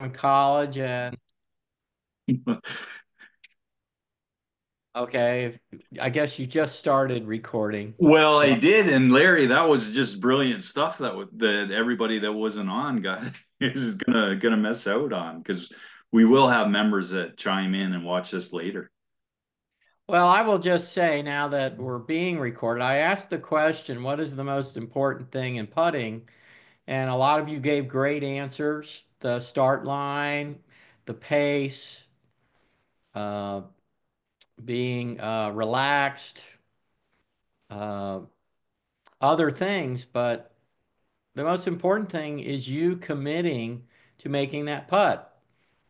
in college and okay, I guess you just started recording. Well, I Well, did, and Larry, that was just brilliant stuff that everybody that wasn't on got is gonna miss out on because we will have members that chime in and watch this later. well, I will just say now that we're being recorded, I asked the question, what is the most important thing in putting? And a lot of you gave great answers. The start line, the pace, uh, being relaxed, uh, other things, but the most important thing is you committing to making that putt.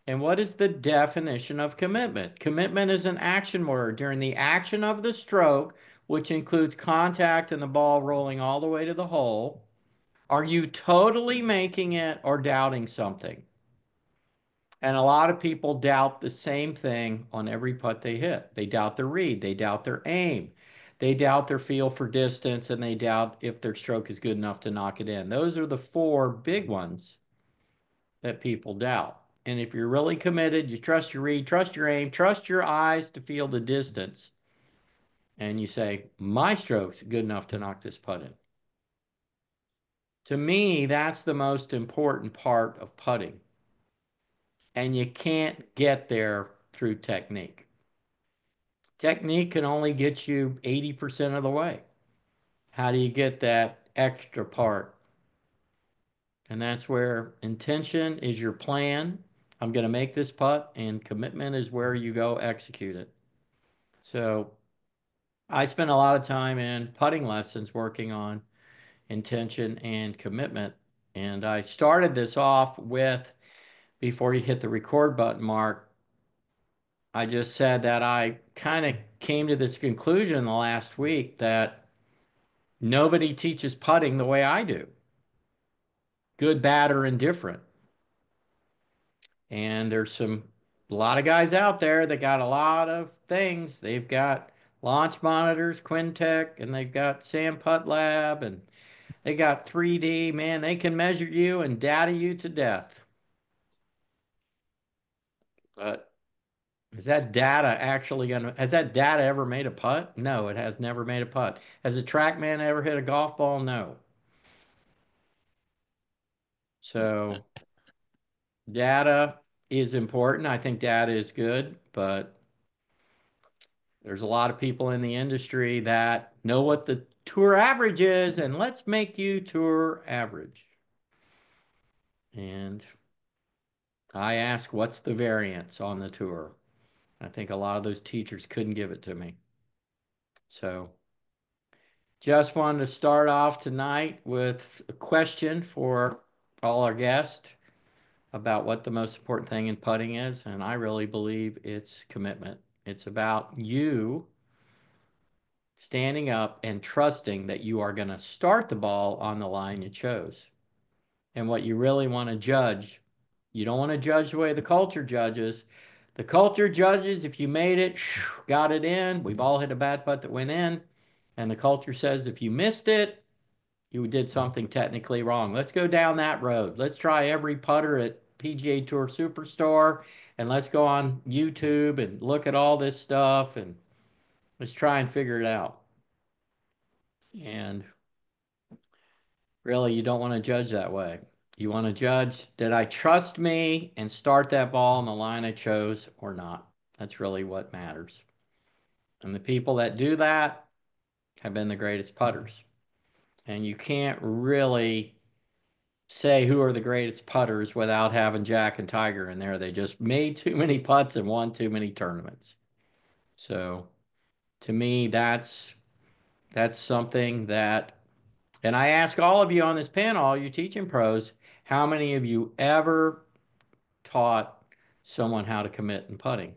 And what is the definition of commitment? Commitment is an action word during the action of the stroke, which includes contact and the ball rolling all the way to the hole. Are you totally making it or doubting something? And a lot of people doubt the same thing on every putt they hit. They doubt their read, they doubt their aim, they doubt their feel for distance, and they doubt if their stroke is good enough to knock it in. Those are the four big ones that people doubt. And if you're really committed, you trust your read, trust your aim, trust your eyes to feel the distance, and you say, my stroke's good enough to knock this putt in. To me, that's the most important part of putting. And you can't get there through technique. Technique can only get you 80% of the way. How do you get that extra part? And that's where intention is your plan. I'm going to make this putt, and commitment is where you go execute it. So I spent a lot of time in putting lessons working on intention and commitment. And I started this off with, before you hit the record button, Mark, I just said that I kind of came to this conclusion the last week that nobody teaches putting the way I do, good, bad, or indifferent. And there's a lot of guys out there that got a lot of things. They've got launch monitors, Quintec, and they've got Sam Putt Lab, and they got 3D. Man, they can measure you and data you to death. But is that data actually gonna, has that data ever made a putt? No, it has never made a putt. Has a TrackMan ever hit a golf ball? No. So data is important. I think data is good, but there's a lot of people in the industry that know what the tour average is, and let's make you tour average. And I ask, what's the variance on the tour? I think a lot of those teachers couldn't give it to me. So just wanted to start off tonight with a question for all our guests about what the most important thing in putting is. And I really believe it's commitment. It's about you standing up and trusting that you are going to start the ball on the line you chose. And what you really want to judge, you don't want to judge the way the culture judges. The culture judges if you made it, got it in. We've all hit a bad putt that went in. And the culture says if you missed it, you did something technically wrong. Let's go down that road. Let's try every putter at PGA Tour Superstore and let's go on YouTube and look at all this stuff and let's try and figure it out. And really, you don't want to judge that way. You want to judge, did I trust me and start that ball on the line I chose or not? That's really what matters. And the people that do that have been the greatest putters. And you can't really say who are the greatest putters without having Jack and Tiger in there. They just made too many putts and won too many tournaments. So to me, that's something that, and I ask all of you on this panel, all you teaching pros, how many of you ever taught someone how to commit in putting?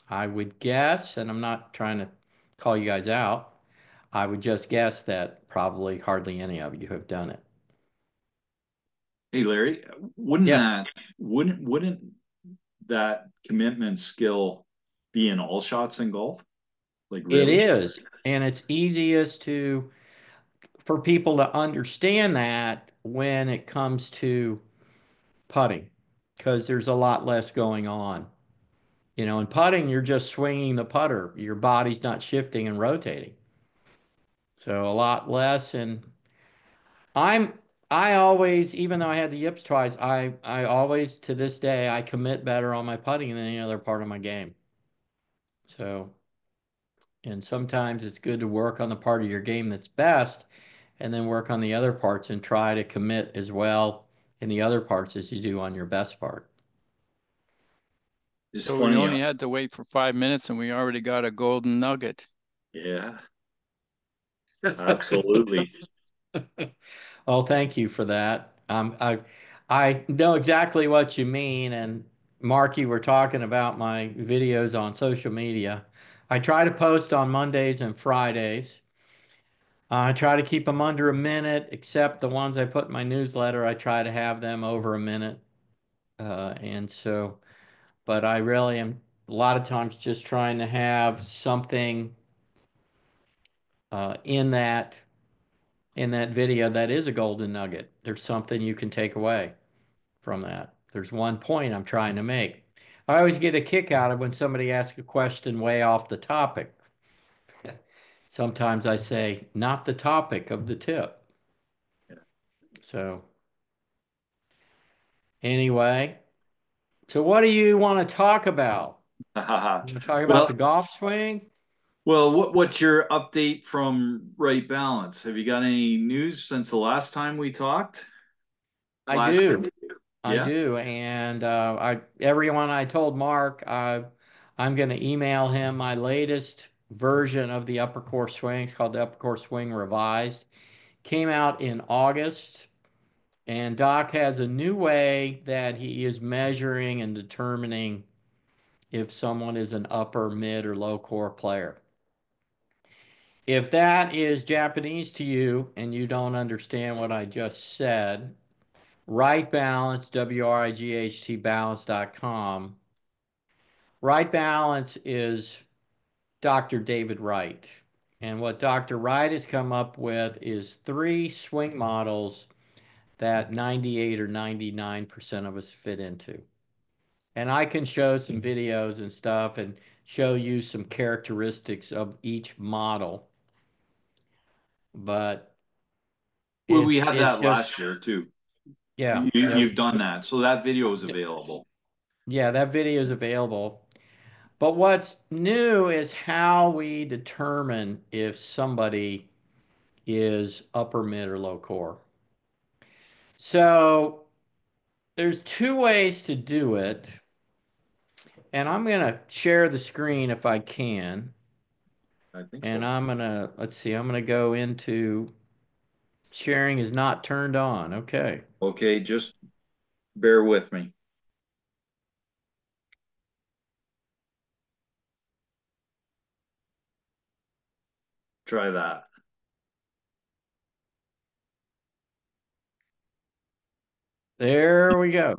I would guess, and I'm not trying to call you guys out, I would just guess that probably hardly any of you have done it. Hey, Larry, wouldn't Yeah, that wouldn't that commitment skill be in all shots in golf? Like it really? is. And it's easiest to for people to understand that when it comes to putting. because there's a lot less going on. In putting, you're just swinging the putter. Your body's not shifting and rotating. So a lot less. And I'm, I always, even though I had the yips twice, I always, to this day, I commit better on my putting than any other part of my game. So, and sometimes it's good to work on the part of your game that's best and then work on the other parts and try to commit as well in the other parts as you do on your best part. It's So we funny. only had to wait for 5 minutes and we already got a golden nugget. Yeah, absolutely. Well, thank you for that. I know exactly what you mean. And Mark, you were talking about my videos on social media. I try to post on Mondays and Fridays. I try to keep them under a minute, except the ones I put in my newsletter. I try to have them over a minute. And so, but I really am a lot of times just trying to have something in that video that is a golden nugget. There's something you can take away from that. There's one point I'm trying to make. I always get a kick out of when somebody asks a question way off the topic. Sometimes I say, not the topic of the tip. So, anyway, so what do you want to talk about? You want to talk about Well, the golf swing? what's your update from Right Balance? Have you got any news since the last time we talked? I Last do. year? I Yeah. do. And everyone I told Mark, I'm going to email him my latest version of the upper course swing. It's called the upper course swing revised. Came out in August. And Doc has a new way that he is measuring and determining if someone is an upper, mid, or low core player. If that is Japanese to you and you don't understand what I just said, Right Balance, WRIGHT balance.com. Right Balance is Dr. David Wright. And what Dr. Wright has come up with is three swing models that 98 or 99% of us fit into. And I can show some videos and stuff and show you some characteristics of each model, but Well, we it's had it's that just last year too. yeah, You've done that, so that video is available. yeah, that video is available. But what's new is how we determine if somebody is upper mid or low core. So there's two ways to do it, and I'm gonna share the screen if I can. I think And so. let's see, I'm gonna go into sharing is not turned on. Okay. Okay, just bear with me. Try that. There we go.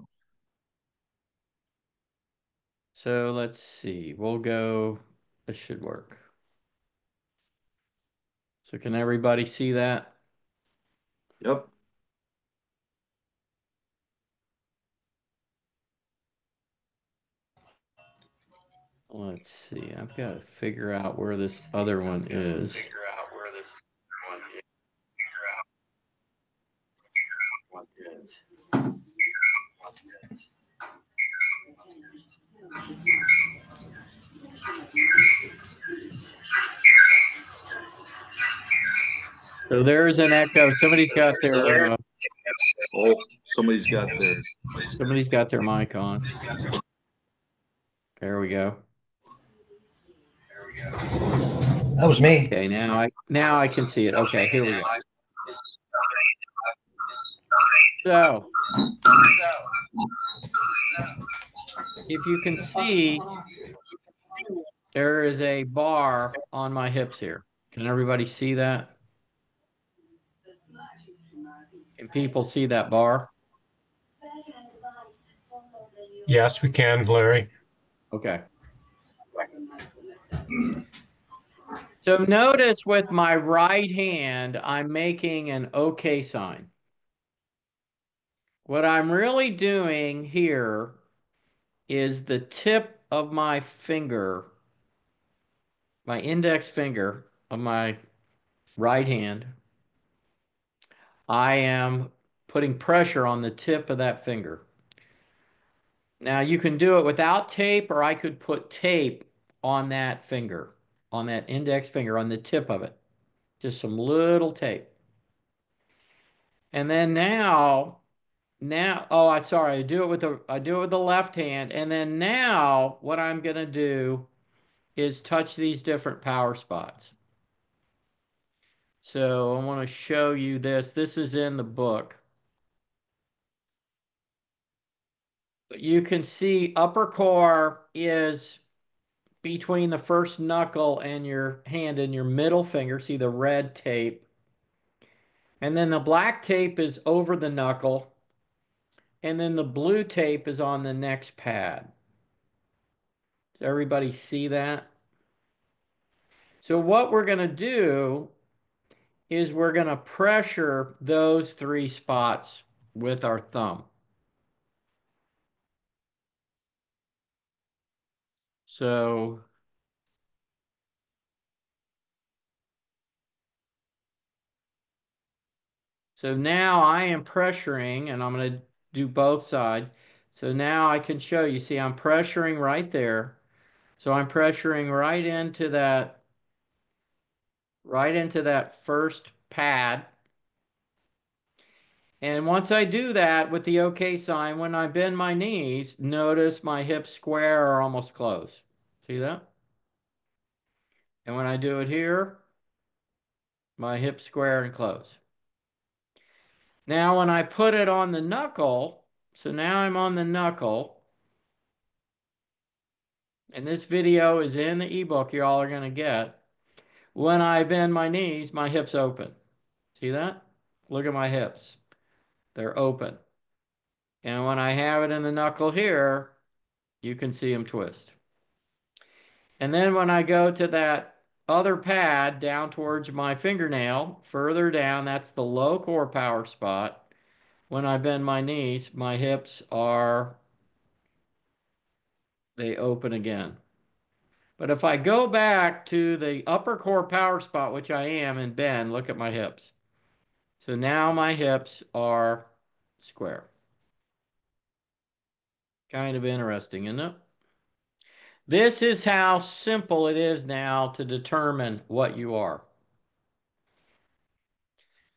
So let's see. We'll go. This should work. So can everybody see that? Yep. Let's see. I've got to figure out where this other one is. So there's an echo. Oh, Somebody's got their mic on. There we go. That was me. Okay, now I can see it. Okay, here we go. So if you can see, there is a bar on my hips here. Can everybody see that? Can people see that bar? Yes, we can, Larry. Okay. So notice with my right hand, I'm making an OK sign. What I'm really doing here is the tip of my finger, my index finger of my right hand. I am putting pressure on the tip of that finger. Now you can do it without tape, or I could put tape on that finger, on that index finger, on the tip of it. Just some little tape. And then oh, I'm sorry, I do it with the left hand. And then now what I'm gonna do is touch these different power spots. So I want to show you this. This is in the book. You can see upper core is between the first knuckle and your hand and your middle finger. See the red tape. And then the black tape is over the knuckle. And then the blue tape is on the next pad. Does everybody see that? So what we're going to do is we're going to pressure those three spots with our thumb. So now I am pressuring, and I'm going to do both sides. So now I can show you, see, I'm pressuring right there. So I'm pressuring right into that first pad. And once I do that with the OK sign, when I bend my knees, notice my hips square or almost close. See that? And when I do it here, my hips square and close. Now when I put it on the knuckle, so now I'm on the knuckle, and this video is in the ebook you all are going to get. When I bend my knees, my hips open. See that? Look at my hips. They're open. And when I have it in the knuckle here, you can see them twist. And then when I go to that other pad down towards my fingernail, further down, that's the low core power spot. When I bend my knees, my hips they open again. But if I go back to the upper core power spot, which I am, and bend, look at my hips. So now my hips are square. Kind of interesting, isn't it? This is how simple it is now to determine what you are.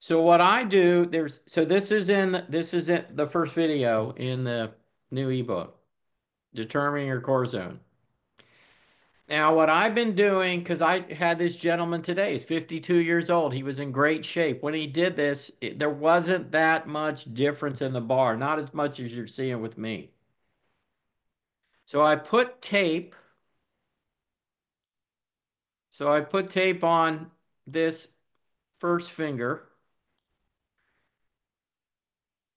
So what I do, this is in the first video in the new ebook, Determining Your Core Zone. Now, what I've been doing, because I had this gentleman today, he's 52 years old. He was in great shape. When he did this, there wasn't that much difference in the bar, not as much as you're seeing with me. So I put tape. So I put tape on this first finger.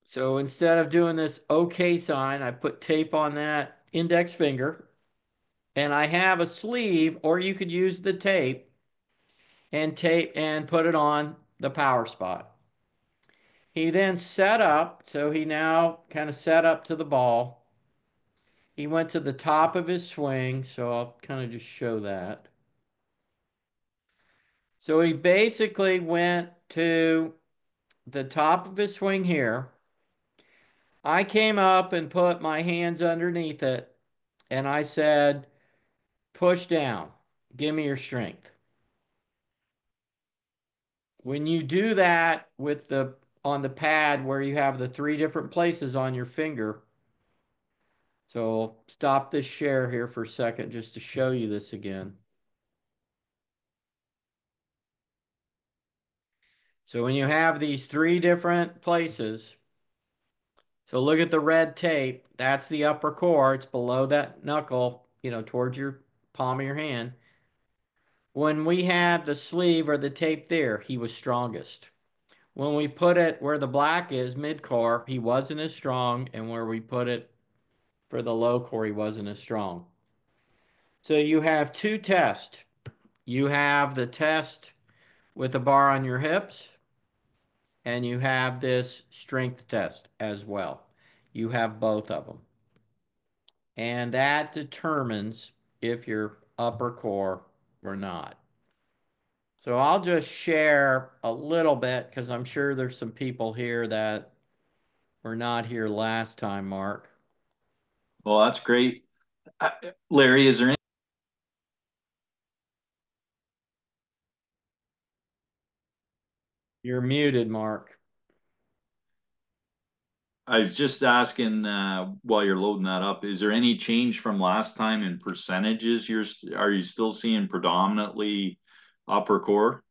So instead of doing this OK sign, I put tape on that index finger. And I have a sleeve, or you could use the tape and put it on the power spot. He then set up, so he now kind of set up to the ball. He went to the top of his swing, so I'll kind of just show that. So he basically went to the top of his swing here. I came up and put my hands underneath it, and I said, push down, give me your strength. When you do that with on the pad where you have the three different places on your finger, so I'll stop this share here for a second just to show you this again. So when you have these three different places, so look at the red tape, that's the upper core, it's below that knuckle, towards your palm of your hand. When we had the sleeve or the tape there, he was strongest. When we put it where the black is, mid-core, he wasn't as strong, and where we put it for the low core, he wasn't as strong. So you have two tests. You have the test with the bar on your hips, and you have this strength test as well. You have both of them. And that determines if you're upper core or not. So I'll just share a little bit because I'm sure there's some people here that were not here last time, Mark. Well, that's great. Larry, is there any? You're muted, Mark. I was just asking while you're loading that up, is there any change from last time in percentages? Are you still seeing predominantly upper core?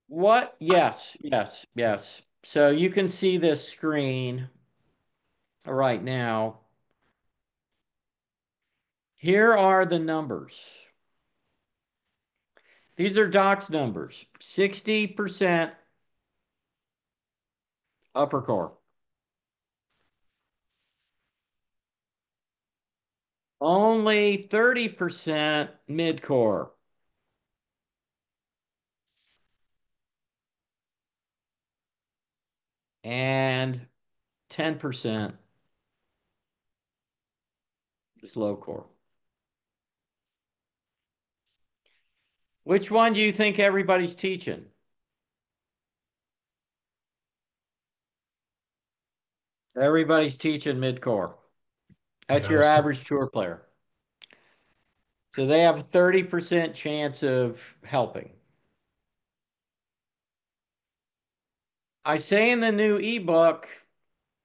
What? Yes, yes, yes. So you can see this screen right now. Here are the numbers. These are Doc's numbers. 60% upper core. Only 30% mid core. And 10% is low core. Which one do you think everybody's teaching? Everybody's teaching mid core. That's That your was average tour player. So they have a 30% chance of helping. I say in the new ebook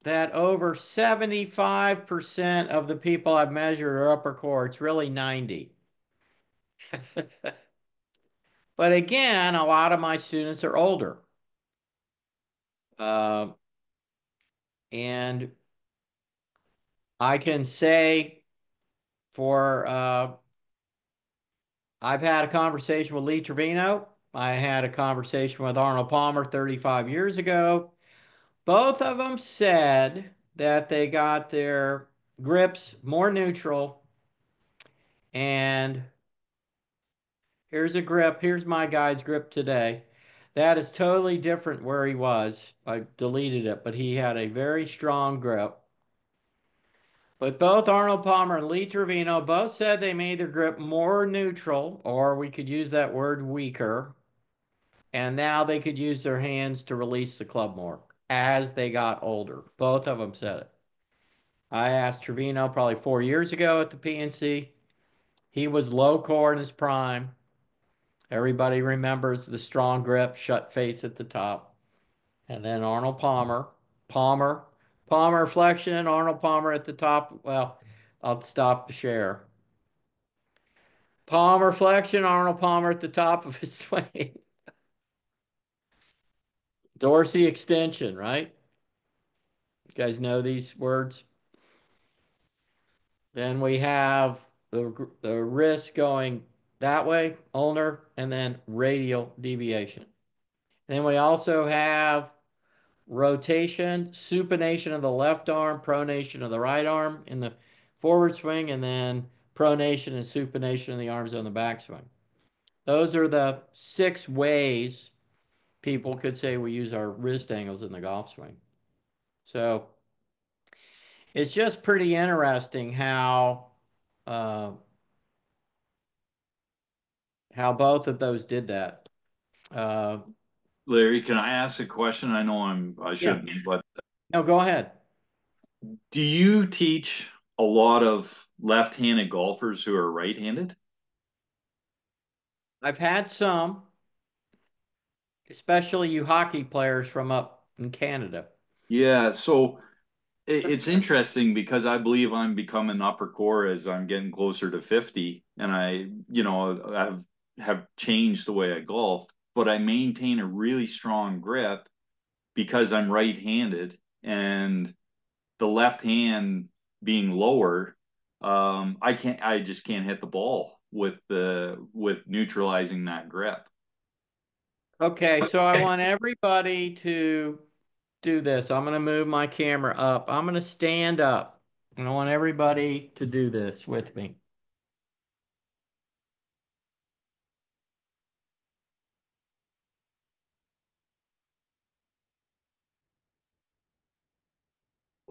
that over 75% of the people I've measured are upper core. It's really 90. But again, a lot of my students are older. Uh, and I can say for, I've had a conversation with Lee Trevino. I had a conversation with Arnold Palmer 35 years ago. Both of them said that they got their grips more neutral. And here's a grip. Here's my guy's grip today. That is totally different where he was. I deleted it, but he had a very strong grip. But both Arnold Palmer and Lee Trevino both said they made their grip more neutral, or we could use that word weaker. And now they could use their hands to release the club more as they got older. Both of them said it. I asked Trevino probably 4 years ago at the PNC. He was low core in his prime. Everybody remembers the strong grip, shut face at the top. And then Arnold Palmer, Palmer, Palmer flexion, Arnold Palmer at the top. Well, I'll stop the share. Palmer flexion, Arnold Palmer at the top of his swing. Dorsey extension, right? You guys know these words? Then we have the wrist going that way, ulnar, and then radial deviation. Then we also have rotation, supination of the left arm, pronation of the right arm in the forward swing, and then pronation and supination of the arms on the backswing. Those are the 6 ways people could say we use our wrist angles in the golf swing. So it's just pretty interesting uh, how both of those did that. Uh, Larry, can I ask a question? I know I yeah, shouldn't, but no, go ahead. do you teach a lot of left-handed golfers who are right-handed? I've had some, especially you hockey players from up in Canada. Yeah, so it's interesting because I believe I'm becoming upper core as I'm getting closer to 50, and have changed the way I golf, but I maintain a really strong grip because I'm right-handed, and the left hand being lower, I just can't hit the ball with neutralizing that grip. Okay, so I want everybody to do this. I'm going to move my camera up. I'm going to stand up, and I want everybody to do this with me.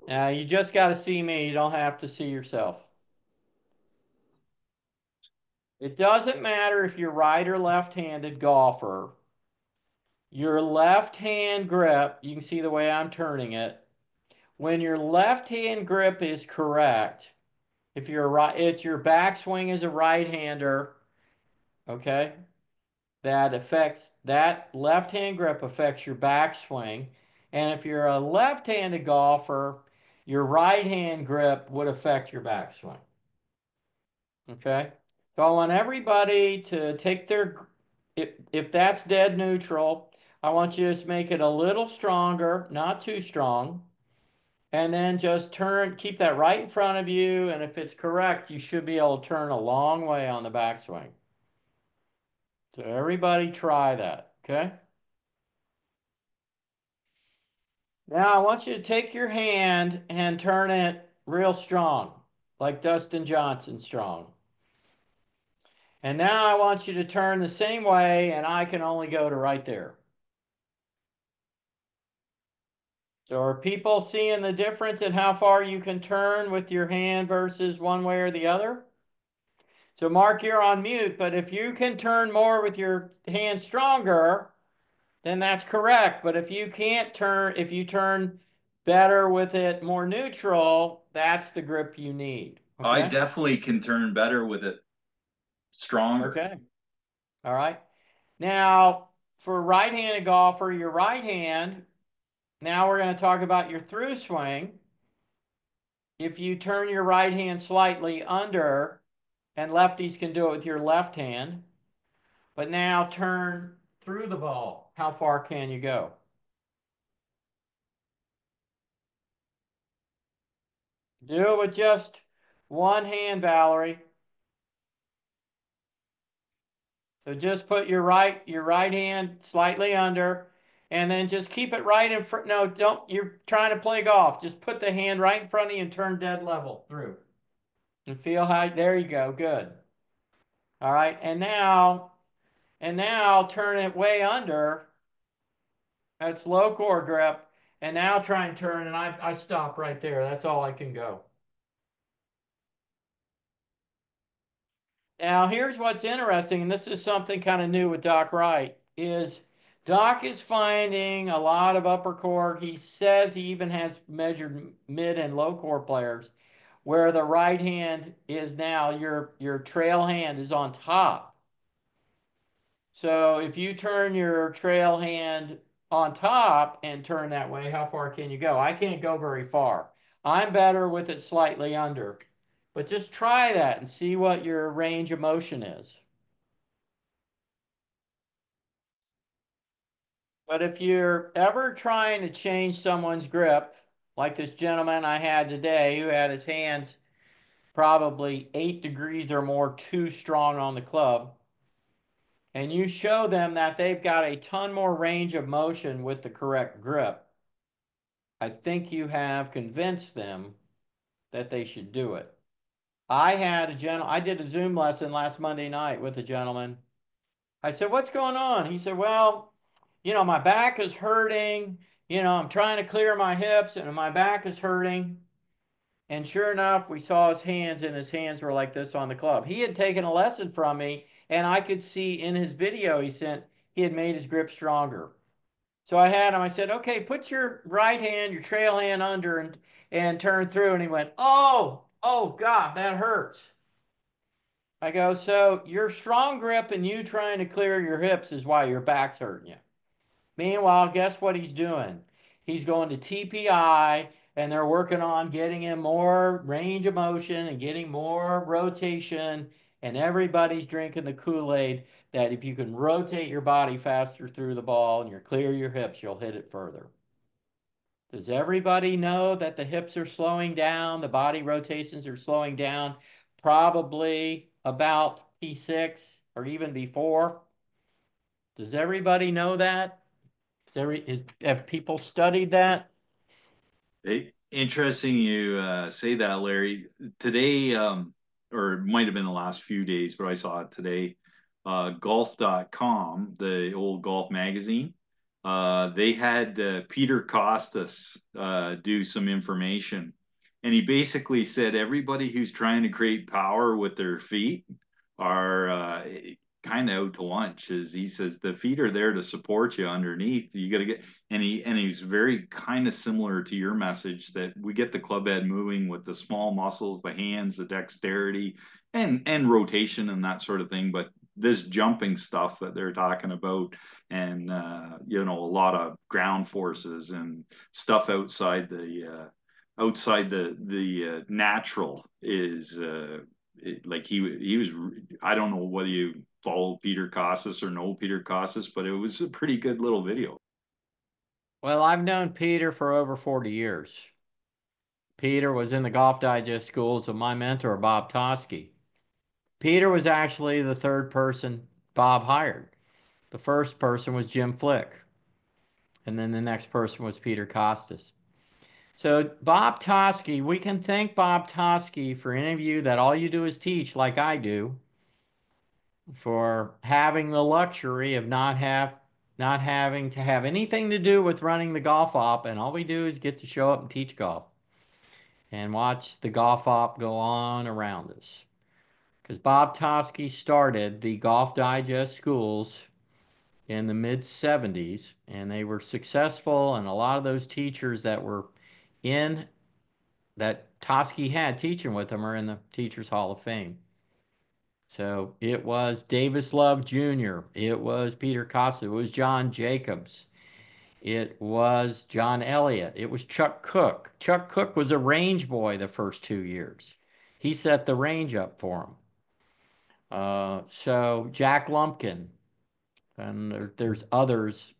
Now you just got to see me. You don't have to see yourself. It doesn't matter if you're right or left-handed golfer. Your left hand grip, you can see the way I'm turning it. When your left hand grip is correct, if you're right, it's your backswing as a right-hander, okay? That left hand grip affects your backswing. And if you're a left-handed golfer, your right hand grip would affect your backswing. Okay? So I want everybody to take their, if that's dead neutral, I want you to just make it a little stronger, not too strong. And then just turn, keep that right in front of you. And if it's correct, you should be able to turn a long way on the backswing. So everybody try that, okay? Now I want you to take your hand and turn it real strong, like Dustin Johnson strong. And now I want you to turn the same way, and I can only go to right there. So are people seeing the difference in how far you can turn with your hand versus one way or the other? So Mark, you're on mute, but if you can turn more with your hand stronger, then that's correct. But if you can't turn, if you turn better with it more neutral, that's the grip you need. I Okay? definitely can turn better with it stronger. Okay. All right. Now, for a right-handed golfer, your right hand, now we're going to talk about your through swing. If you turn your right hand slightly under, and lefties can do it with your left hand, but now turn through the ball. How far can you go? Do it with just one hand, Valerie. So just put your right hand slightly under, and then just keep it right in front. No, don't. You're trying to play golf. Just put the hand right in front of you and turn dead level through. And feel how. There you go. Good. All right. And now turn it way under. That's low core grip. And now try and turn. And I stop right there. That's all I can go. Now, here's what's interesting, and this is something kind of new with Doc Wright, is Doc is finding a lot of upper core. He says he even has measured mid and low core players where the right hand is now, your trail hand is on top. So if you turn your trail hand on top and turn that way, how far can you go? I can't go very far. I'm better with it slightly under. But just try that and see what your range of motion is. But if you're ever trying to change someone's grip, like this gentleman I had today who had his hands probably 8 degrees or more too strong on the club, and you show them that they've got a ton more range of motion with the correct grip, I think you have convinced them that they should do it. I did a Zoom lesson last Monday night with a gentleman. I said, "What's going on?" He said, "Well, my back is hurting. I'm trying to clear my hips and my back is hurting." And sure enough, we saw his hands, and his hands were like this on the club. He had taken a lesson from me, and I could see in his video he sent, he had made his grip stronger. So I said, "Okay, put your right hand, your trail hand under and turn through." And he went, oh God, that hurts. I go, "So your strong grip and you trying to clear your hips is why your back's hurting you." Meanwhile, guess what he's doing? He's going to TPI, and they're working on getting him more range of motion and getting more rotation. And everybody's drinking the Kool-Aid that if you can rotate your body faster through the ball and you clear your hips, you'll hit it further. Does everybody know that the hips are slowing down, the body rotations are slowing down, probably about P6 or even before? Does everybody know that? Have people studied that? Hey, interesting you say that, Larry. Today, or it might have been the last few days, but I saw it today. Golf.com, the old golf magazine, they had Peter Costas do some information. And he basically said everybody who's trying to create power with their feet are kind of out to lunch. As he says, the feet are there to support you underneath. You got to get, and he's very kind of similar to your message that we get the club head moving with the small muscles, the hands, the dexterity, and rotation and that sort of thing. But this jumping stuff that they're talking about, and you know, a lot of ground forces and stuff outside the natural is like he was. I don't know whether you follow Peter Costas or know Peter Costas, but it was a pretty good little video. Well, I've known Peter for over 40 years. Peter was in the Golf Digest schools of my mentor, Bob Toski. Peter was actually the third person Bob hired. The first person was Jim Flick, and then the next person was Peter Costas. So Bob Toski, we can thank Bob Toski for any of you that all you do is teach like I do, for having the luxury of not having to have anything to do with running the golf op, and all we do is get to show up and teach golf and watch the golf op go on around us. Because Bob Toski started the Golf Digest schools in the mid 70s, and they were successful, and a lot of those teachers that were in that Toski had teaching with him are in the Teachers Hall of Fame. So it was Davis Love Jr., it was Peter Costa, it was John Jacobs, it was John Elliott, it was Chuck Cook. Chuck Cook was a range boy the first 2 years. He set the range up for him. So Jack Lumpkin, and there's others.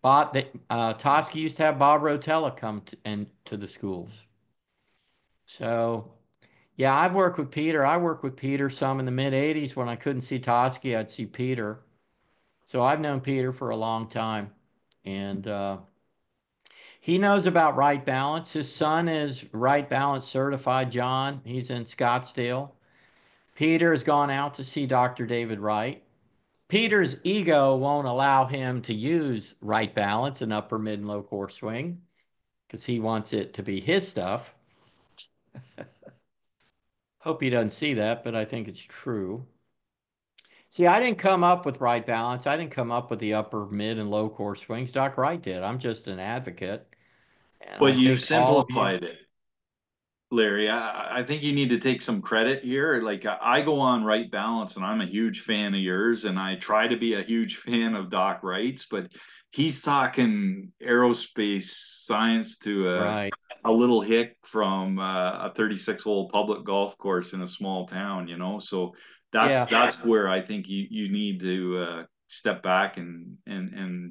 Toski used to have Bob Rotella come to the schools. So yeah, I've worked with Peter. I worked with Peter some in the mid 80s when I couldn't see Toski, I'd see Peter. So I've known Peter for a long time. And he knows about right balance. His son is right balance certified, John. He's in Scottsdale. Peter has gone out to see Dr. David Wright. Peter's ego won't allow him to use right balance and upper, mid, and low course swing because he wants it to be his stuff. Hope he doesn't see that, but I think it's true. See, I didn't come up with right balance. I didn't come up with the upper, mid, and low course swings. Doc Wright did. I'm just an advocate. And I But you've think all of you, simplified it, Larry. I think you need to take some credit here. Like I go on Right Balance, and I'm a huge fan of yours, and I try to be a huge fan of Doc Wright's, but he's talking aerospace science to right. a little hick from a 36-hole public golf course in a small town, you know. So Yeah. that's where I think you need to step back and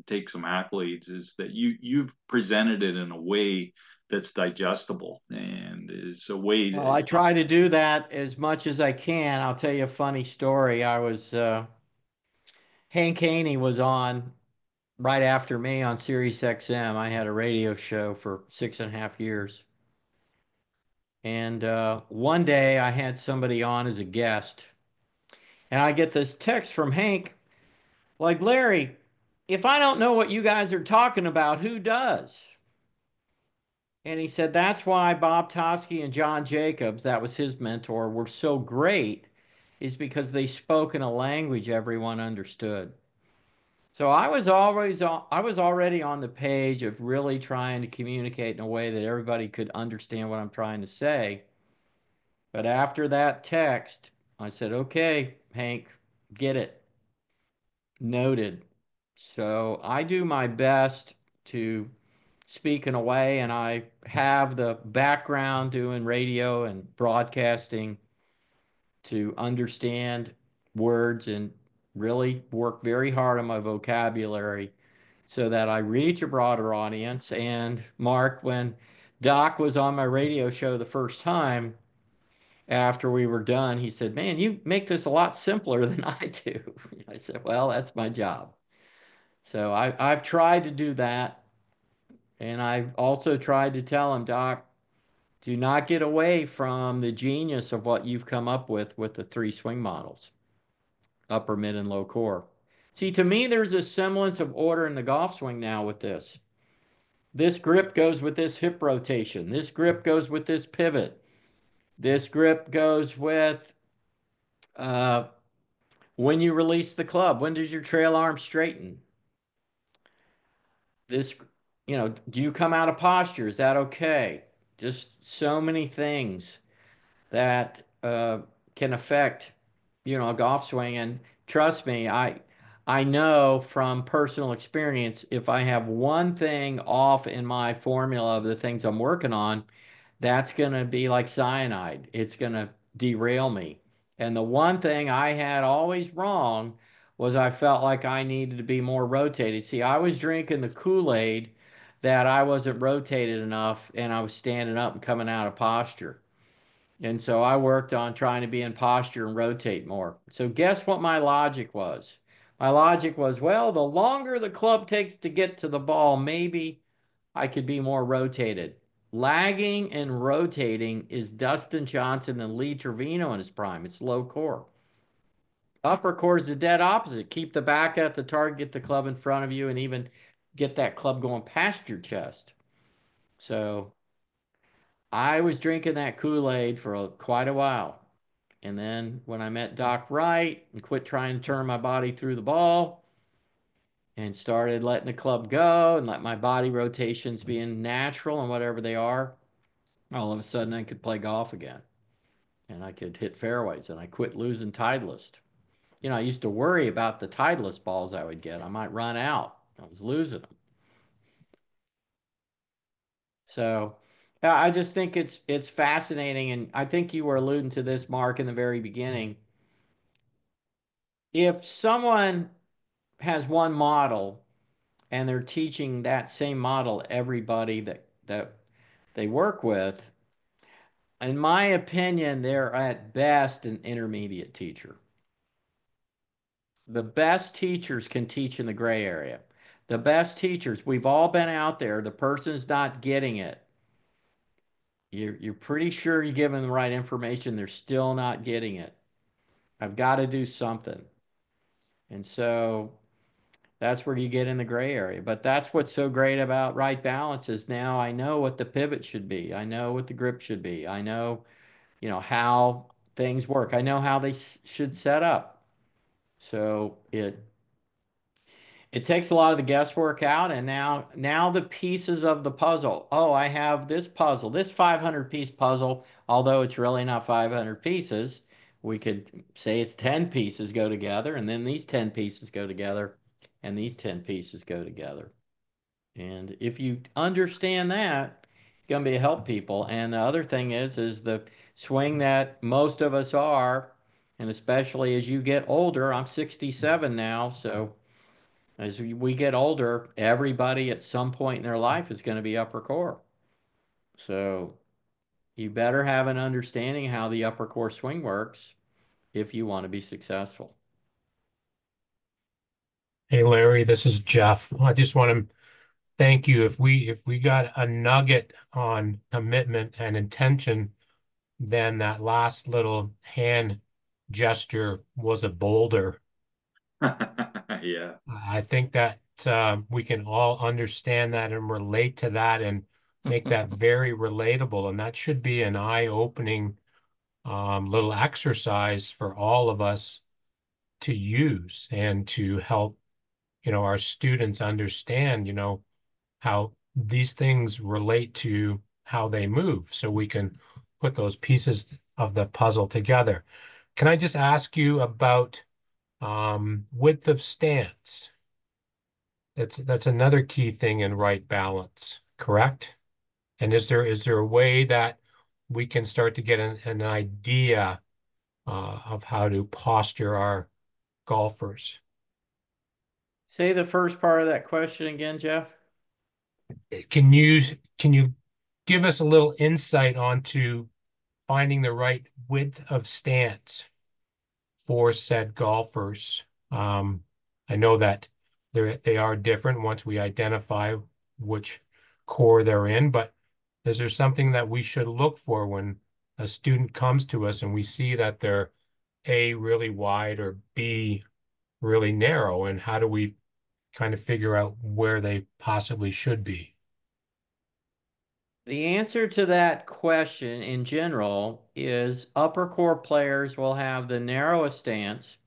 take some accolades. Is that you've presented it in a way that's digestible and is a way Well, to. I try to do that as much as I can. I'll tell you a funny story. Hank Haney was on right after me on Sirius XM. I had a radio show for 6.5 years. And one day I had somebody on as a guest, and I get this text from Hank, like, Larry, if I don't know what you guys are talking about, who does? And he said that's why Bob Toski and John Jacobs, that was his mentor, were so great, is because they spoke in a language everyone understood. So I was already on the page of really trying to communicate in a way that everybody could understand what I'm trying to say. But after that text, I said, okay, Hank, get it. Noted. So I do my best to speak in a way, and I have the background doing radio and broadcasting to understand words and really work very hard on my vocabulary so that I reach a broader audience. And Mark, when Doc was on my radio show the first time, after we were done, he said, man, you make this a lot simpler than I do. I said, well, that's my job. So I've tried to do that. And I've also tried to tell him, Doc, do not get away from the genius of what you've come up with the three swing models, upper, mid, and low core. See, to me, there's a semblance of order in the golf swing now with this. This grip goes with this hip rotation. This grip goes with this pivot. This grip goes with uh, when you release the club. When does your trail arm straighten? This, do you come out of posture? Is that okay? Just so many things that can affect, a golf swing. And trust me, I know from personal experience, if I have one thing off in my formula of the things I'm working on, that's going to be like cyanide. It's going to derail me. And the one thing I had always wrong was I felt like I needed to be more rotated. See, I was drinking the Kool-Aid that I wasn't rotated enough and I was standing up and coming out of posture. And so I worked on trying to be in posture and rotate more. So guess what my logic was? My logic was, well, the longer the club takes to get to the ball, maybe I could be more rotated. Lagging and rotating is Dustin Johnson and Lee Trevino in his prime. It's low core. Upper core is the dead opposite. Keep the back at the target, get the club in front of you, and even get that club going past your chest. So I was drinking that Kool-Aid for quite a while. And then when I met Doc Wright and quit trying to turn my body through the ball and started letting the club go and let my body rotations be natural and whatever they are, all of a sudden I could play golf again and I could hit fairways and I quit losing Titleist. I used to worry about the Titleist balls I would get. I might run out. I was losing them. So I just think it's fascinating, and I think you were alluding to this, Mark, in the very beginning. If someone has one model and they're teaching that same model everybody that they work with, in my opinion, they're at best an intermediate teacher. The best teachers can teach in the gray area. The best teachers, we've all been out there, the person's not getting it. You're pretty sure you're giving them the right information, they're still not getting it. I've got to do something. And so that's where you get in the gray area. But that's what's so great about right balance is now I know what the pivot should be. I know what the grip should be. I know, how things work. I know how they should set up. So it takes a lot of the guesswork out, and now the pieces of the puzzle. Oh, I have this puzzle, this 500 piece puzzle, although it's really not 500 pieces. We could say it's 10 pieces go together, and then these 10 pieces go together, and these 10 pieces go together. And if you understand that, you're gonna be help people. And the other thing is the swing that most of us are, and especially as you get older, I'm 67 now, so as we get older, everybody at some point in their life is going to be upper core. So you better have an understanding how the upper core swing works if you want to be successful. Hey Larry, this is Jeff. I just want to thank you. If we got a nugget on commitment and intention, then that last little hand gesture was a boulder. Yeah. I think that we can all understand that and relate to that and make that very relatable. And that should be an eye-opening little exercise for all of us to use and to help, our students understand, how these things relate to how they move so we can put those pieces of the puzzle together. Can I just ask you about width of stance? That's another key thing in right balance, correct? And is there a way that we can start to get an idea of how to posture our golfers? Say the first part of that question again, Jeff. Can you give us a little insight onto finding the right width of stance for said golfers? I know that they are different once we identify which core they're in, but is there something that we should look for when a student comes to us and we see that they're A, really wide, or B, really narrow, and how do we kind of figure out where they possibly should be? The answer to that question in general is upper core players will have the narrowest stance,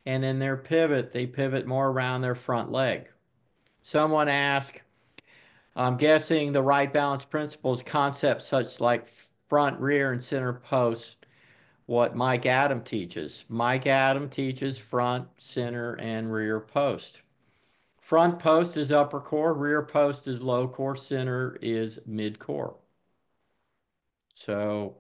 and in their pivot, they pivot more around their front leg. Someone asked, I'm guessing the right balance principles concepts such like front, rear, and center post, what Mike Adam teaches. Mike Adam teaches front, center, and rear post. Front post is upper core, rear post is low core, center is mid core. So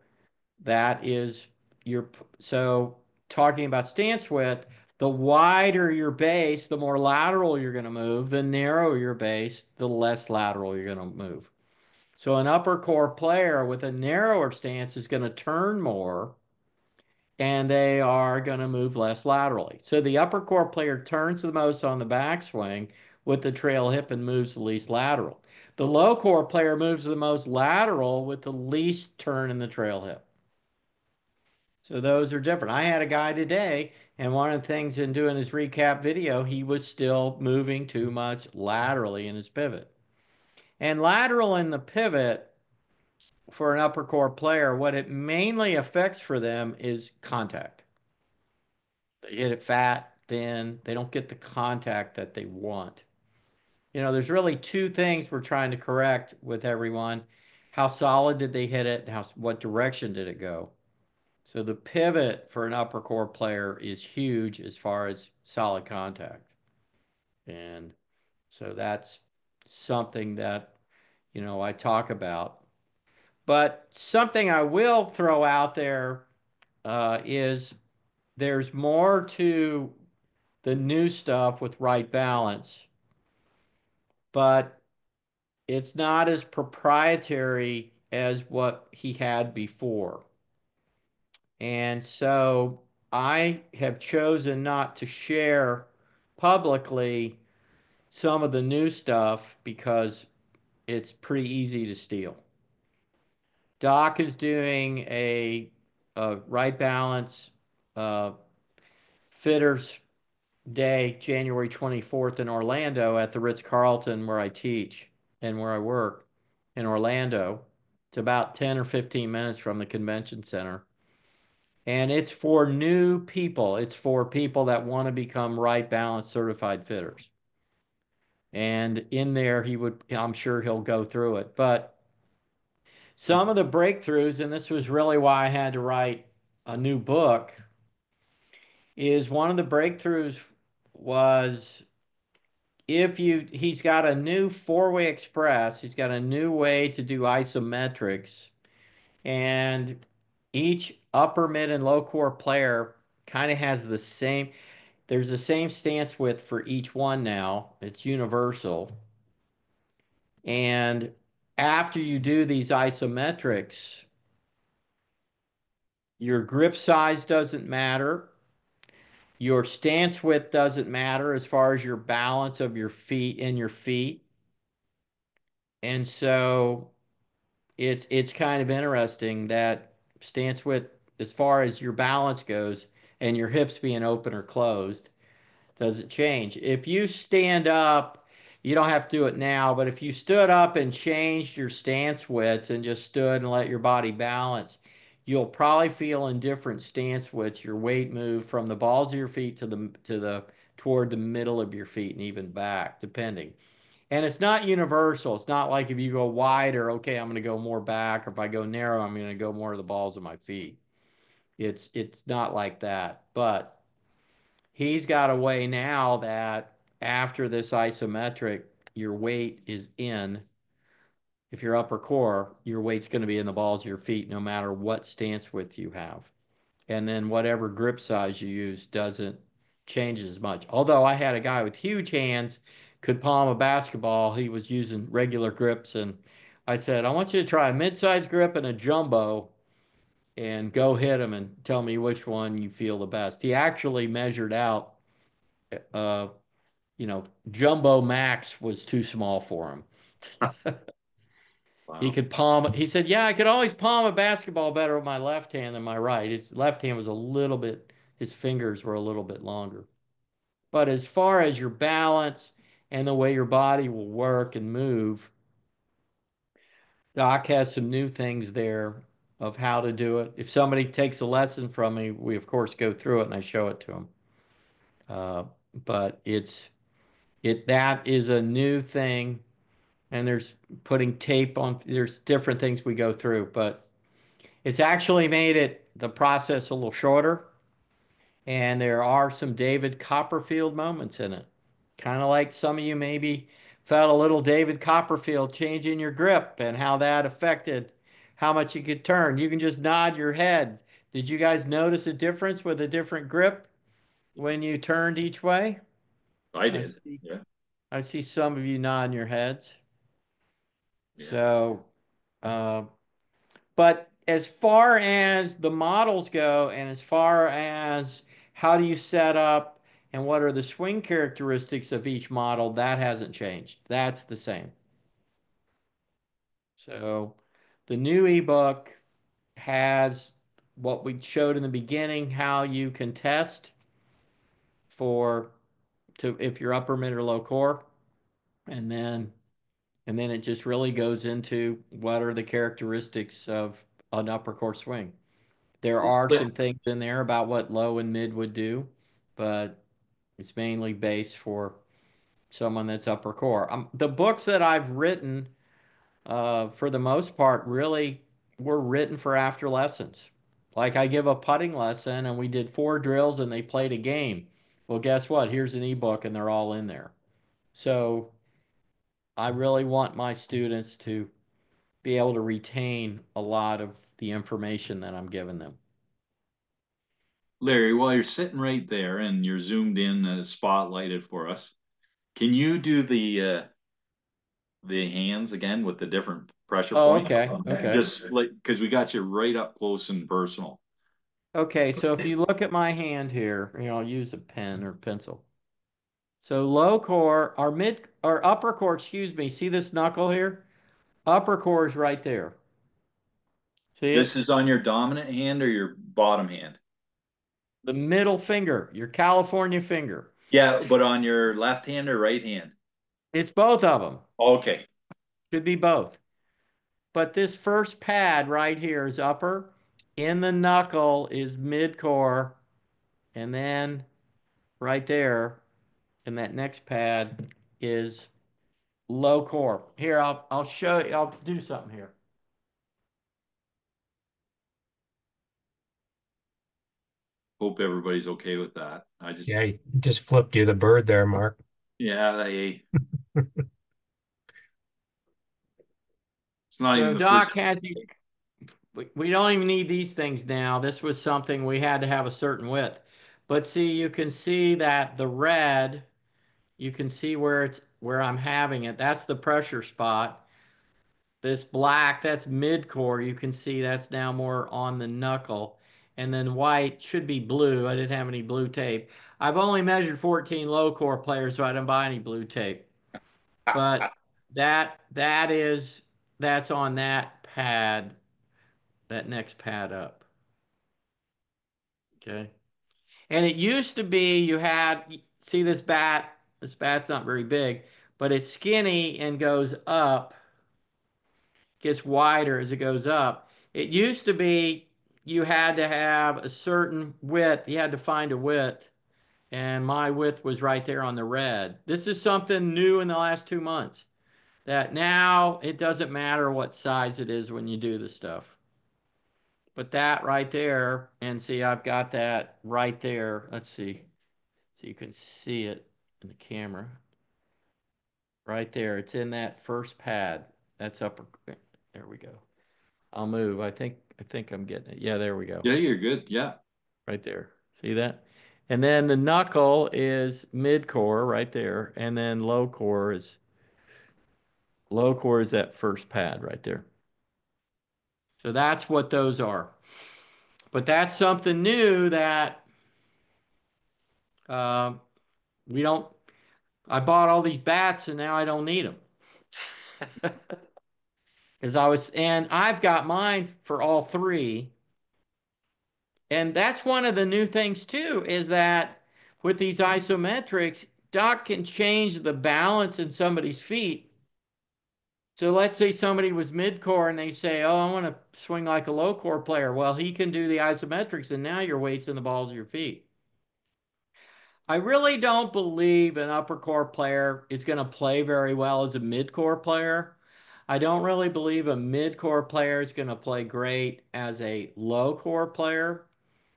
that is your, so talking about stance width, the wider your base, the more lateral you're going to move. The narrower your base, the less lateral you're going to move. So an upper core player with a narrower stance is going to turn more and they are going to move less laterally. So the upper core player turns the most on the backswing with the trail hip and moves the least lateral. The low core player moves the most lateral with the least turn in the trail hip. So those are different. I had a guy today, and one of the things in doing his recap video, he was still moving too much laterally in his pivot. And lateral in the pivot for an upper core player, what it mainly affects for them is contact. They hit it fat, thin, they don't get the contact that they want. You know, there's really two things we're trying to correct with everyone. How solid did they hit it? What direction did it go? So the pivot for an upper core player is huge as far as solid contact. And so that's something that, I talk about. But something I will throw out there is there's more to the new stuff with right balance, but it's not as proprietary as what he had before. And so I have chosen not to share publicly some of the new stuff because it's pretty easy to steal. Doc is doing a right balance uh, fitters day, January 24th in Orlando at the Ritz-Carlton where I teach and where I work in Orlando. It's about 10 or 15 minutes from the convention center. And it's for new people. It's for people that want to become right balance certified fitters. And in there, I'm sure he'll go through it. But some of the breakthroughs, and this was really why I had to write a new book, is one of the breakthroughs was he's got a new four-way express, he's got a new way to do isometrics, and each upper, mid, and low core player kind of has there's the same stance width for each one now. It's universal. And after you do these isometrics, your grip size doesn't matter. Your stance width doesn't matter as far as your balance of your feet in your feet. And so it's kind of interesting that stance width, as far as your balance goes, and your hips being open or closed, doesn't change. If you stand up, you don't have to do it now, but if you stood up and changed your stance widths and just stood and let your body balance, you'll probably feel in different stance widths your weight move from the balls of your feet to the toward the middle of your feet and even back, depending. And it's not universal. It's not like if you go wider, okay, I'm going to go more back, or if I go narrow, I'm going to go more to the balls of my feet. It's not like that. But he's got a way now that after this isometric, your weight is in. If you're upper core, your weight's going to be in the balls of your feet no matter what stance width you have. And then whatever grip size you use doesn't change as much. Although I had a guy with huge hands, could palm a basketball, he was using regular grips, and I said, I want you to try a mid-sized grip and a jumbo and go hit him and tell me which one you feel the best. He actually measured out, uh, jumbo max was too small for him. He Wow. could palm, he said, yeah, I could always palm a basketball better with my left hand than my right. His left hand was a little bit, his fingers were a little bit longer. But as far as your balance and the way your body will work and move, Doc has some new things there of how to do it. If somebody takes a lesson from me, we of course go through it and I show it to them. Uh, but that is a new thing, and there's putting tape on. There's different things we go through, but it's actually made the process a little shorter, and there are some David Copperfield moments in it. Kind of like some of you maybe felt a little David Copperfield change in your grip and how that affected how much you could turn. You can just nod your head. Did you guys notice a difference with a different grip when you turned each way? I I did. see. Yeah. I see some of you nodding your heads. Yeah. So, uh, but as far as the models go, and as far as how do you set up and what are the swing characteristics of each model, that hasn't changed. That's the same. So the new ebook has what we showed in the beginning, how you can test for if you're upper mid or low core, and then it just really goes into what are the characteristics of an upper core swing. There are some things in there about what low and mid would do, but it's mainly based for someone that's upper core. The books that I've written, for the most part, really were written for after lessons. Like I give a putting lesson and we did 4 drills and they played a game. Well, guess what? Here's an ebook and they're all in there. So I really want my students to be able to retain a lot of the information that I'm giving them. Larry, while you're sitting right there and you're zoomed in, spotlighted for us, can you do the hands again with the different pressure Oh, points? okay. Okay. Just like because we got you right up close and personal. Okay. So if you look at my hand here, I'll use a pen or pencil. So low core, or upper core, excuse me. See this knuckle here? Upper core is right there. See This it? is on your dominant hand or your bottom hand? The middle finger, your California finger. Yeah, but on your left hand or right hand? It's both of them. Okay. Could be both. But this first pad right here is upper. In the knuckle is mid core. And then right there in that next pad is low core. Here, I'll show you. I'll do something here. Hope everybody's okay with that. Yeah, he just flipped you the bird there, Mark. Yeah, it's not even So the first. Doc has these. We don't even need these things now. This was something we had to have a certain width. But see, you can see that the red, you can see where I'm having it. That's the pressure spot. This black, that's mid-core. You can see that's now more on the knuckle. And then white should be blue. I didn't have any blue tape. I've only measured 14 low-core players, so I didn't buy any blue tape. But that's on that pad, that next pad up. Okay. And it used to be see this bat's not very big, but it's skinny and goes up, gets wider as it goes up. It used to be you had to have a certain width, you had to find a width, and my width was right there on the red. This is something new in the last 2 months that now it doesn't matter what size it is when you do the stuff. But that right there, and see, I've got that right there. Let's see. So you can see it in the camera right there. It's in that first pad. That's upper. There we go. I'll move. I think I'm getting it. Yeah, there we go. Yeah, you're good. Yeah. Right there. See that? And then the knuckle is mid core right there, and then low core is that first pad right there. So that's what those are. But that's something new that uh, we don't. I bought all these bats and now I don't need them. And I've got mine for all three. And that's one of the new things too, is that with these isometrics, Doc can change the balance in somebody's feet. So let's say somebody was mid-core and they say, oh, I want to swing like a low-core player. Well, he can do the isometrics and now your weight's in the balls of your feet. I really don't believe an upper core player is going to play very well as a mid-core player. I don't really believe a mid-core player is going to play great as a low-core player,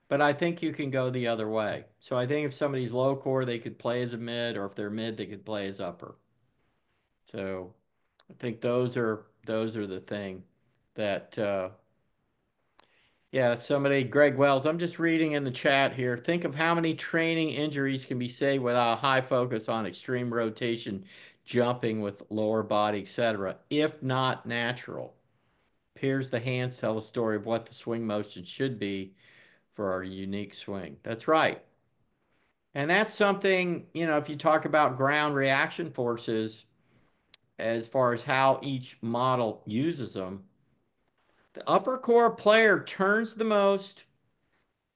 but I think you can go the other way. So I think if somebody's low-core, they could play as a mid, or if they're mid, they could play as upper. So I think those are the thing that yeah, somebody, Greg Wells, I'm just reading in the chat here. Think of how many training injuries can be saved without a high focus on extreme rotation, jumping with lower body, etc., if not natural. Appears the hands tell a story of what the swing motion should be for our unique swing. That's right. And that's something, if you talk about ground reaction forces, as far as how each model uses them, the upper core player turns the most,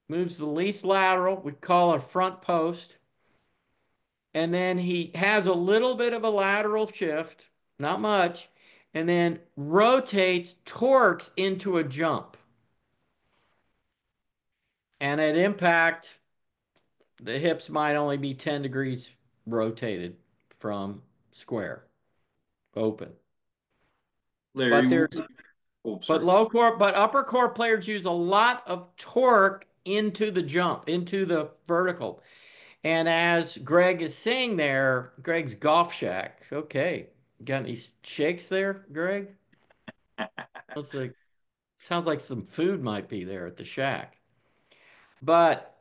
moves the least lateral, we call it a front post. And then he has a little bit of a lateral shift, not much, and then rotates, torques into a jump. And at impact, the hips might only be 10 degrees rotated from square, open. Larry, But there's oh, but sorry. low core, but upper core players use a lot of torque into the jump, into the vertical. And as Greg is saying there, Greg's Golf Shack. Okay. Got any shakes there, Greg? Sounds like sounds like some food might be there at the shack. But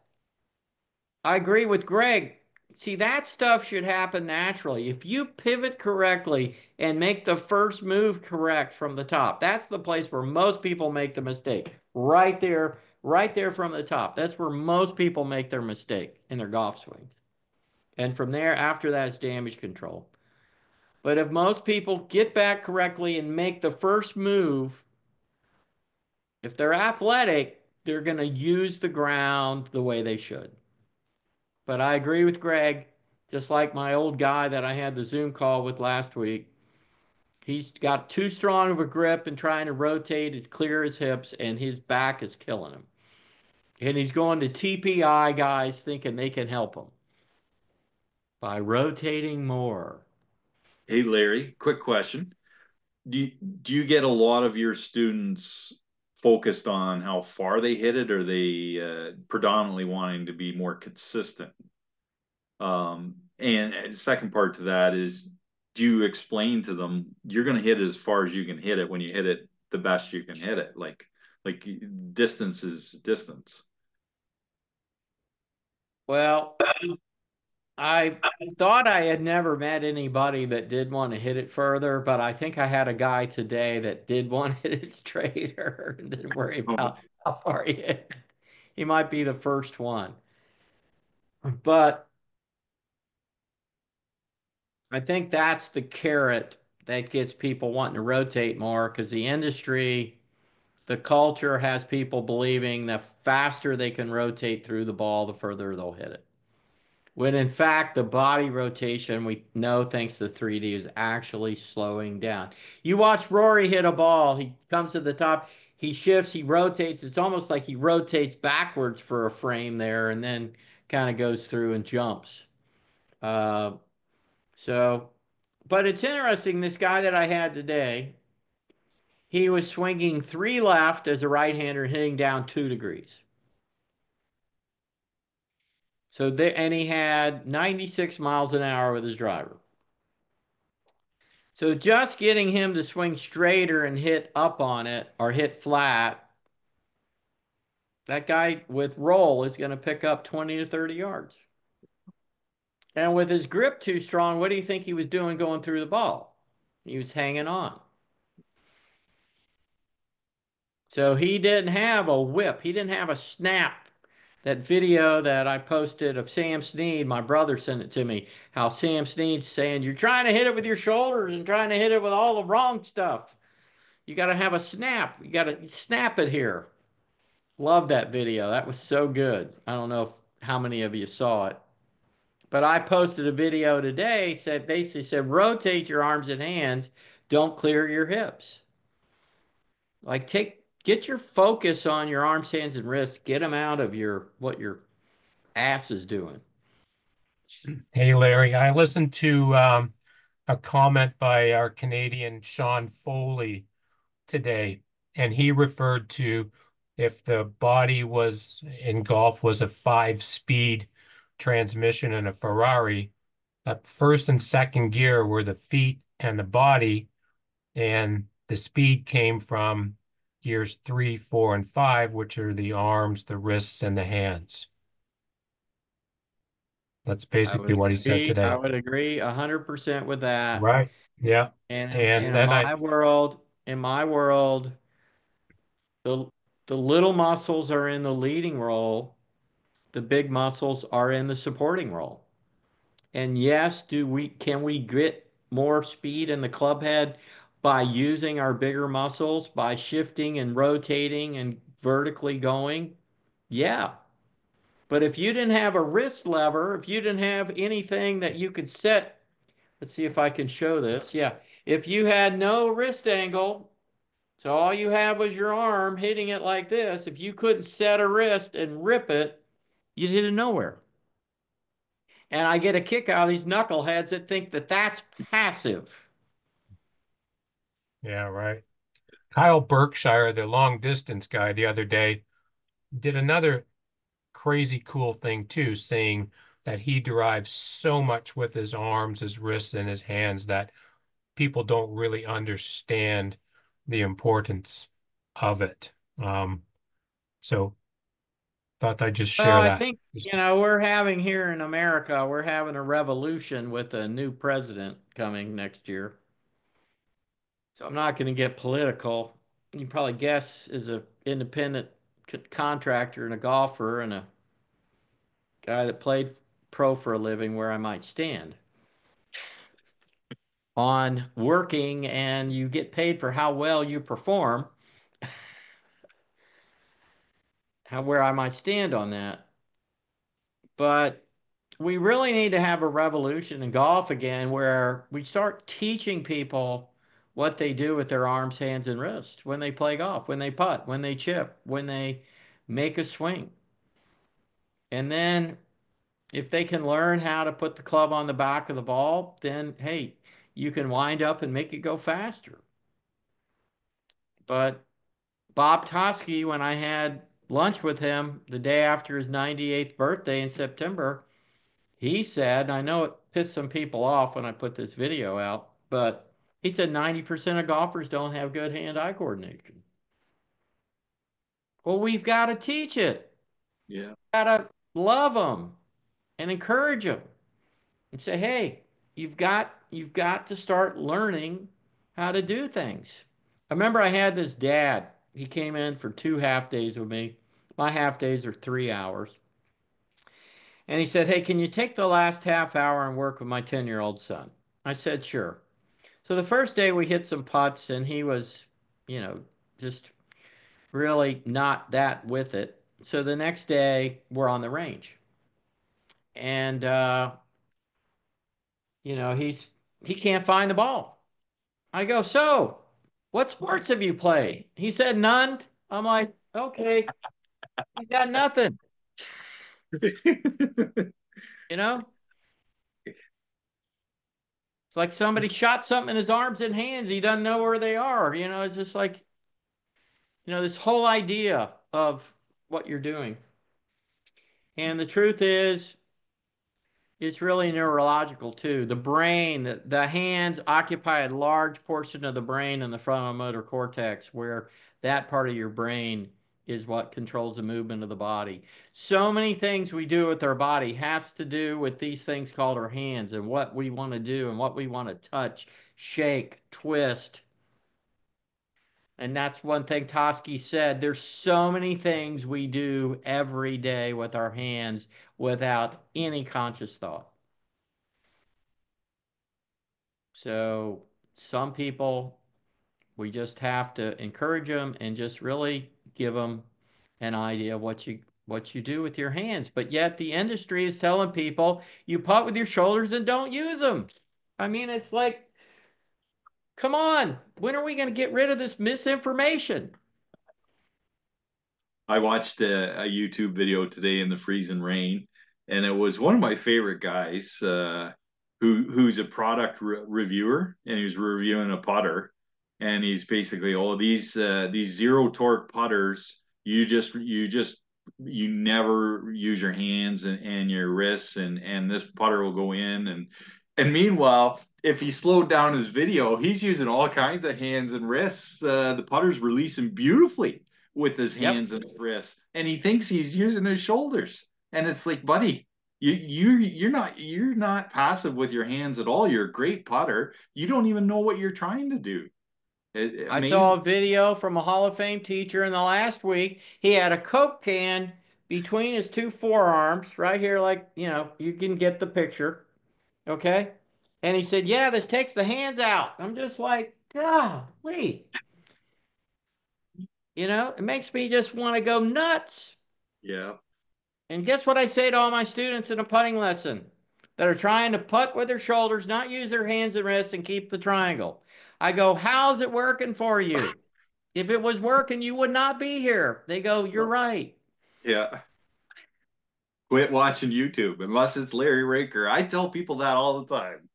I agree with Greg. See, that stuff should happen naturally. If you pivot correctly and make the first move correct from the top, that's the place where most people make the mistake. Right there from the top. That's where most people make their mistake in their golf swings. And from there, after that, is damage control. But if most people get back correctly and make the first move, if they're athletic, they're going to use the ground the way they should. But I agree with Greg, just like my old guy that I had the Zoom call with last week. He's got too strong of a grip and trying to rotate as clear as hips, and his back is killing him. And he's going to TPI guys thinking they can help him by rotating more. Hey, Larry, quick question. Do you get a lot of your students focused on how far they hit it, or are they predominantly wanting to be more consistent? And the second part to that is, do you explain to them you're going to hit it as far as you can hit it when you hit it the best you can hit it? Like distance is distance. Well, I thought I had never met anybody that did want to hit it further, but I think I had a guy today that did want to hit it straighter and didn't worry Oh, about how far he hit. He might be the first one. But I think that's the carrot that gets people wanting to rotate more because the industry, the culture has people believing the faster they can rotate through the ball, the further they'll hit it. When in fact, the body rotation, we know thanks to 3D, is actually slowing down. You watch Rory hit a ball, he comes to the top, he shifts, he rotates. It's almost like he rotates backwards for a frame there and then kind of goes through and jumps. Uh, so, but it's interesting, this guy that I had today, he was swinging three left as a right-hander, hitting down 2 degrees. So there, and he had 96 miles an hour with his driver. So just getting him to swing straighter and hit up on it or hit flat, that guy with roll is going to pick up 20 to 30 yards. And with his grip too strong, what do you think he was doing going through the ball? He was hanging on. So he didn't have a whip. He didn't have a snap. That video that I posted of Sam Snead, my brother sent it to me, how Sam Snead's saying, you're trying to hit it with your shoulders and trying to hit it with all the wrong stuff. You got to have a snap. You got to snap it here. Love that video. That was so good. I don't know how many of you saw it. But I posted a video today, said basically said rotate your arms and hands, don't clear your hips. Like get your focus on your arms, hands, and wrists. Get them out of what your ass is doing. Hey, Larry, I listened to a comment by our Canadian Sean Foley today, and he referred to if the body was in golf was a 5-speed transmission in a Ferrari, that first and second gear were the feet and the body, and the speed came from gears 3, 4, and 5, which are the arms, the wrists, and the hands. That's I basically would what he said agree. I today. would agree 100% with that. Right. Yeah. And And in then I, my world, the the little muscles are in the leading role. The big muscles are in the supporting role. And yes, can we get more speed in the club head by using our bigger muscles, by shifting and rotating and vertically going? Yeah. But if you didn't have a wrist lever, if you didn't have anything that you could set, let's see if I can show this. Yeah. If you had no wrist angle, so all you have was your arm hitting it like this, if you couldn't set a wrist and rip it, you'd hit it nowhere. And I get a kick out of these knuckleheads that think that that's passive. yeah, right. Kyle Berkshire, the long distance guy, the other day did another crazy cool thing too, saying that he derives so much with his arms, his wrists, and his hands that people don't really understand the importance of it. So thought I'd just Well, share I that. think, we're having here in America, we're having a revolution with a new president coming next year. So I'm not going to get political. You can probably guess as an independent contractor and a golfer and a guy that played pro for a living where I might stand on working and you get paid for how well you perform, how where I might stand on that. But we really need to have a revolution in golf again where we start teaching people what they do with their arms, hands, and wrists when they play golf, when they putt, when they chip, when they make a swing. And then if they can learn how to put the club on the back of the ball, then hey, you can wind up and make it go faster. But Bob Toski, when I had lunch with him the day after his 98th birthday in September, he said, I know it pissed some people off when I put this video out, but he said 90% of golfers don't have good hand-eye coordination. Well, we've got to teach it. Yeah. Got to love them and encourage them and say, hey, you've got to start learning how to do things. I remember I had this dad. He came in for 2 half days with me. My half days are 3 hours. And he said, hey, can you take the last half hour and work with my 10-year-old son? I said, sure. So the first day we hit some putts and he was, you know, just really not that with it. So the next day we're on the range. And he can't find the ball. I go, so what sports have you played? He said none. I'm like, okay, he's got nothing, you know? It's like somebody shot something in his arms and hands. He doesn't know where they are. It's just like, this whole idea of what you're doing. And the truth is, it's really neurological too. The brain, the hands occupy a large portion of the brain in the frontal motor cortex, where that part of your brain is what controls the movement of the body. So many things we do with our body has to do with these things called our hands and what we want to do and what we want to touch, shake, twist. And that's one thing Toski said. There's so many things we do every day with our hands without any conscious thought. So some people, we just have to encourage them and just really give them an idea of what you do with your hands. But yet the industry is telling people you putt with your shoulders and don't use them. I mean, it's like, come on, when are we going to get rid of this misinformation? I watched a YouTube video today in the freezing rain, and it was one of my favorite guys who's a product reviewer, and he was reviewing a putter, and he's basically, oh, these zero torque putters, you never use your hands and your wrists, and this putter will go in, and meanwhile, if he slowed down his video, he's using all kinds of hands and wrists. The putter's releasing beautifully with his Yep. hands and his wrists, and he thinks he's using his shoulders. And it's like, buddy, you're not passive with your hands at all. You're a great putter. You don't even know what you're trying to do. I saw a Amazing. video from a Hall of Fame teacher in the last week. He had a Coke can between his two forearms, right here, like, you can get the picture. Okay. And he said, yeah, this takes the hands out. I'm just like, golly, it makes me just want to go nuts. Yeah. And guess what I say to all my students in a putting lesson that are trying to putt with their shoulders, not use their hands and wrists and keep the triangle? I go, how's it working for you? If it was working, you would not be here. They go, you're right. Yeah. Quit watching YouTube unless it's Larry Rinker. I tell people that all the time.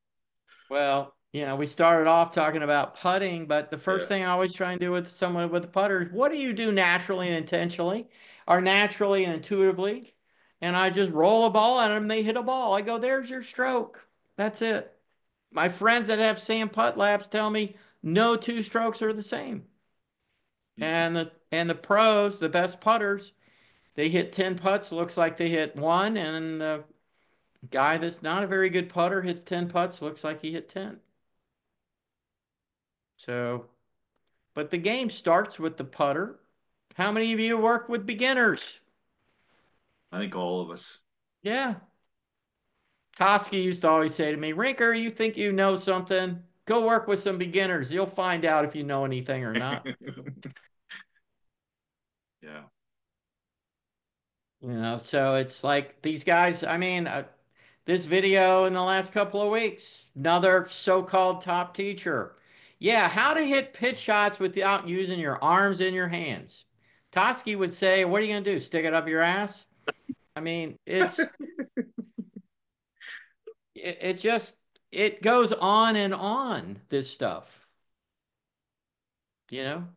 Well, we started off talking about putting, but the first Yeah. thing I always try and do with someone with a putter is what do you do naturally and intentionally, or naturally and intuitively? And I just roll a ball at them, they hit a ball. I go, there's your stroke. That's it. My friends that have sand putt labs tell me no two strokes are the same. And the pros, the best putters, they hit 10 putts, looks like they hit one, and the guy that's not a very good putter hits 10 putts, looks like he hit 10. So, but the game starts with the putter. How many of you work with beginners? I think all of us. Yeah. Toski used to always say to me, Rinker, you think you know something? Go work with some beginners. You'll find out if you know anything or not. Yeah. So it's like these guys, I mean, this video in the last couple of weeks, another so-called top teacher. Yeah, how to hit pitch shots without using your arms and your hands. Toski would say, what are you going to do? Stick it up your ass? I mean, it just it goes on and on, this stuff. You know?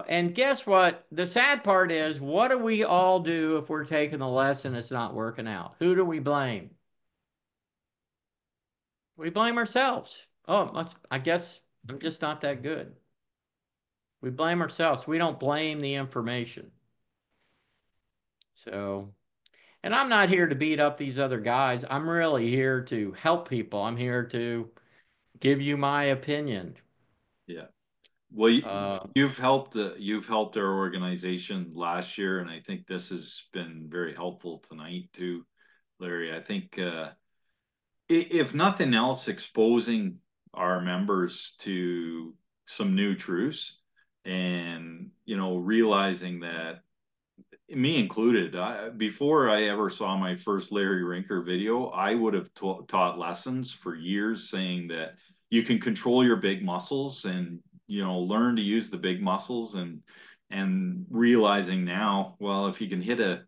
And guess what? The sad part is, what do we all do if we're taking the lesson it's not working out? Who do we blame? We blame ourselves. Oh, I guess I'm just not that good. We blame ourselves. We don't blame the information. So, and I'm not here to beat up these other guys. I'm really here to help people. I'm here to give you my opinion. Yeah. Well, Uh, you've helped our organization last year, and I think this has been very helpful tonight too, Larry. I think if nothing else, exposing our members to some new truths, and realizing that, me included, before I ever saw my first Larry Rinker video, I would have taught lessons for years saying that you can control your big muscles and learn to use the big muscles, and realizing now, well, if you can hit a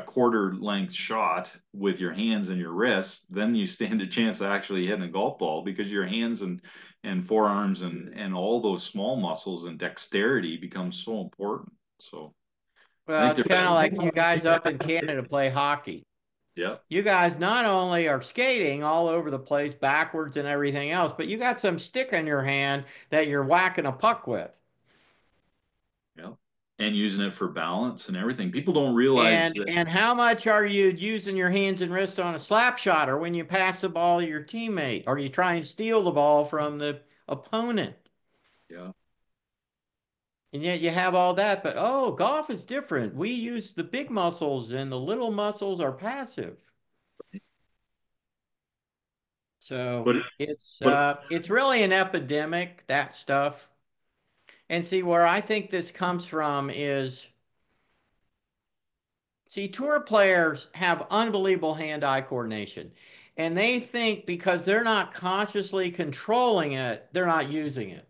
quarter length shot with your hands and your wrists, then you stand a chance of actually hitting a golf ball, because your hands and forearms and all those small muscles and dexterity becomes so important. So I well, think it's kind of like you there's guys up in Canada play hockey. yeah, You guys not only are skating all over the place backwards and everything else, but you got some stick in your hand that you're whacking a puck with. yeah, and using it for balance and everything. People don't realize And that. and how much are you using your hands and wrist on a slap shot or when you pass the ball to your teammate or you try and steal the ball from the opponent? Yeah, And yet you have all that, but oh, golf is different. We use the big muscles and the little muscles are passive. So but it's but uh it's really an epidemic, that stuff. And see, where I think this comes from is, see, tour players have unbelievable hand-eye coordination. And they think because they're not consciously controlling it, they're not using it.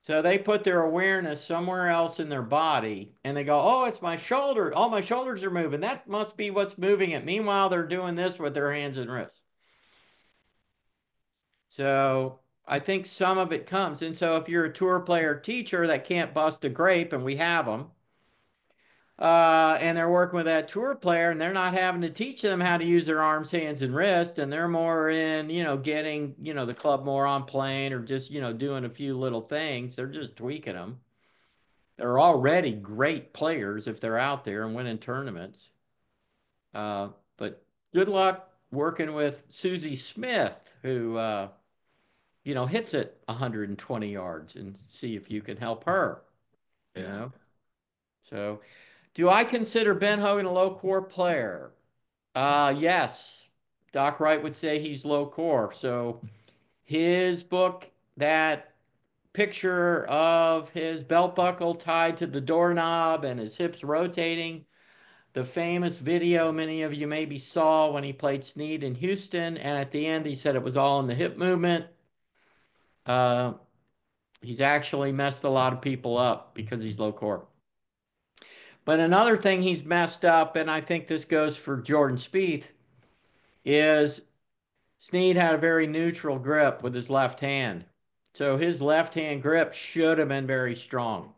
So they put their awareness somewhere else in their body and they go, oh, it's my shoulder. Oh, my shoulders are moving. That must be what's moving it. Meanwhile, they're doing this with their hands and wrists. So I think some of it comes. And so if you're a tour player teacher that can't bust a grape, and we have them, and they're working with that tour player and they're not having to teach them how to use their arms, hands, and wrists, and they're more in, getting, the club more on plane, or just, doing a few little things. They're just tweaking them. They're already great players if they're out there and winning tournaments. But good luck working with Susie Smith, who, hits it 120 yards, and see if you can help her, you Yeah. know? So, do I consider Ben Hogan a low core player? Yes. Doc Wright would say he's low core. So, his book, that picture of his belt buckle tied to the doorknob and his hips rotating, the famous video many of you maybe saw when he played Snead in Houston, and at the end he said it was all in the hip movement. Uh, he's actually messed a lot of people up because he's low core. But another thing he's messed up, and I think this goes for Jordan Spieth, is Snead had a very neutral grip with his left hand. So his left hand grip should have been very strong.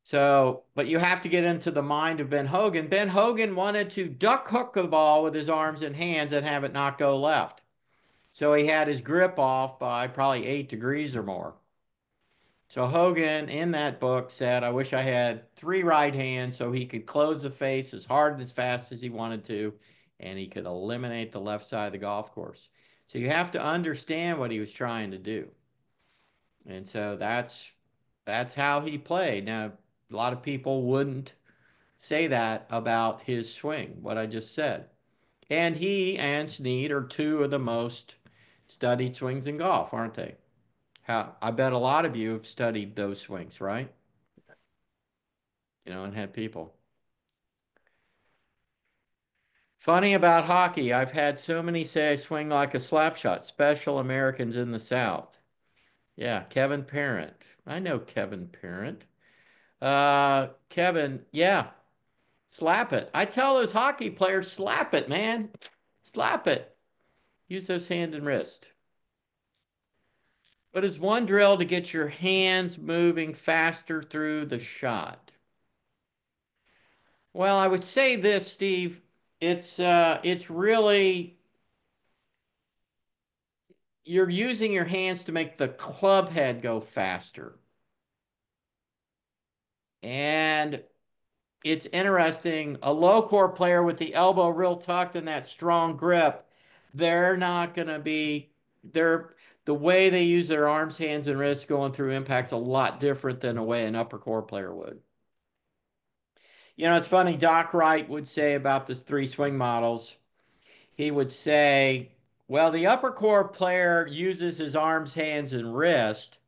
So, but you have to get into the mind of Ben Hogan. Ben Hogan wanted to duck hook the ball with his arms and hands and have it not go left. So he had his grip off by probably 8 degrees or more. So Hogan in that book said, I wish I had 3 right hands so he could close the face as hard and as fast as he wanted to, and he could eliminate the left side of the golf course. So you have to understand what he was trying to do. And so that's how he played. Now, a lot of people wouldn't say that about his swing, what I just said. And he and Snead are two of the most studied swings in golf, aren't they? I bet a lot of you have studied those swings, right? And had people. Funny about hockey, I've had so many say I swing like a slap shot, special Americans in the South. Yeah, Kevin Parent. I know Kevin Parent. Kevin, yeah, slap it. I tell those hockey players, slap it, man. Slap it. Use those hand and wrist. But it's one drill to get your hands moving faster through the shot. Well, I would say this, Steve. It's really, you're using your hands to make the club head go faster. And it's interesting, a low core player with the elbow real tucked and that strong grip, they're not going to be, they're, the way they use their arms, hands, and wrists going through impact's a lot different than the way an upper core player would. It's funny, Doc Wright would say about the 3 swing models, he would say, well, the upper core player uses his arms, hands, and wrist,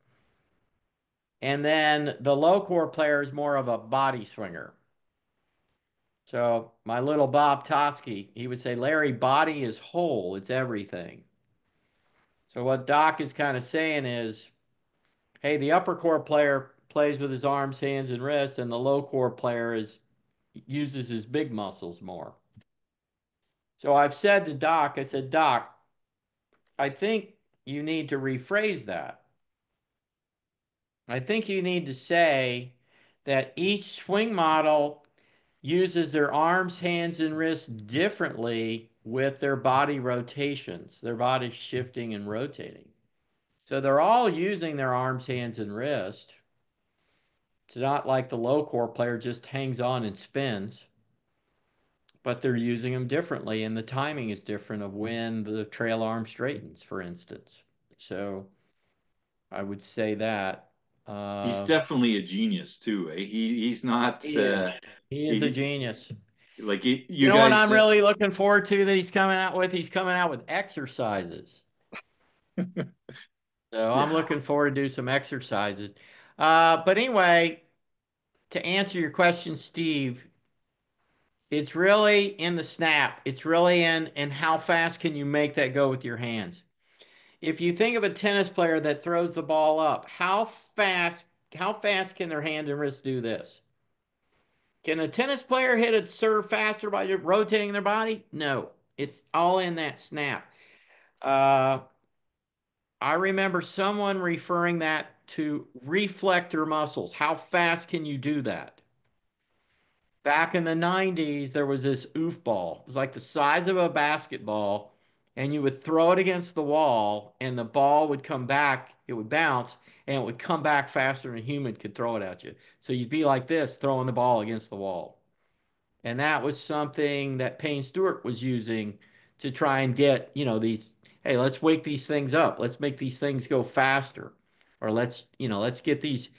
and then the low core player is more of a body swinger. So my little Bob Toski, he would say, Larry, body is whole. It's everything. So what Doc is kind of saying is, hey, the upper core player plays with his arms, hands, and wrists, and the low core player uses his big muscles more. So I've said to Doc, I said, Doc, I think you need to rephrase that. I think you need to say that each swing model uses their arms, hands, and wrists differently with their body rotations, their body shifting and rotating. So they're all using their arms, hands, and wrist. It's not like the low core player just hangs on and spins, but they're using them differently, and the timing is different of when the trail arm straightens, for instance. So I would say that. He's definitely a genius too. He's not He is. He is a he, genius. like You you know what guys. I'm really looking forward to that he's coming out with? He's coming out with exercises. So I'm Yeah. looking forward to do some exercises. But anyway, to answer your question, Steve, it's really in the snap. It's really in how fast can you make that go with your hands. If you think of a tennis player that throws the ball up, how fast can their hand and wrist do this? Can a tennis player hit a serve faster by rotating their body? No. It's all in that snap. Uh, I remember someone referring that to reflector muscles. How fast can you do that? Back in the 90s, there was this oof ball. It was like the size of a basketball, and you would throw it against the wall, and the ball would come back, it would bounce, and it would come back faster than a human could throw it at you. So you'd be like this, throwing the ball against the wall. And that was something that Payne Stewart was using to try and get, these, hey, let's wake these things up. Let's make these things go faster. Or let's get these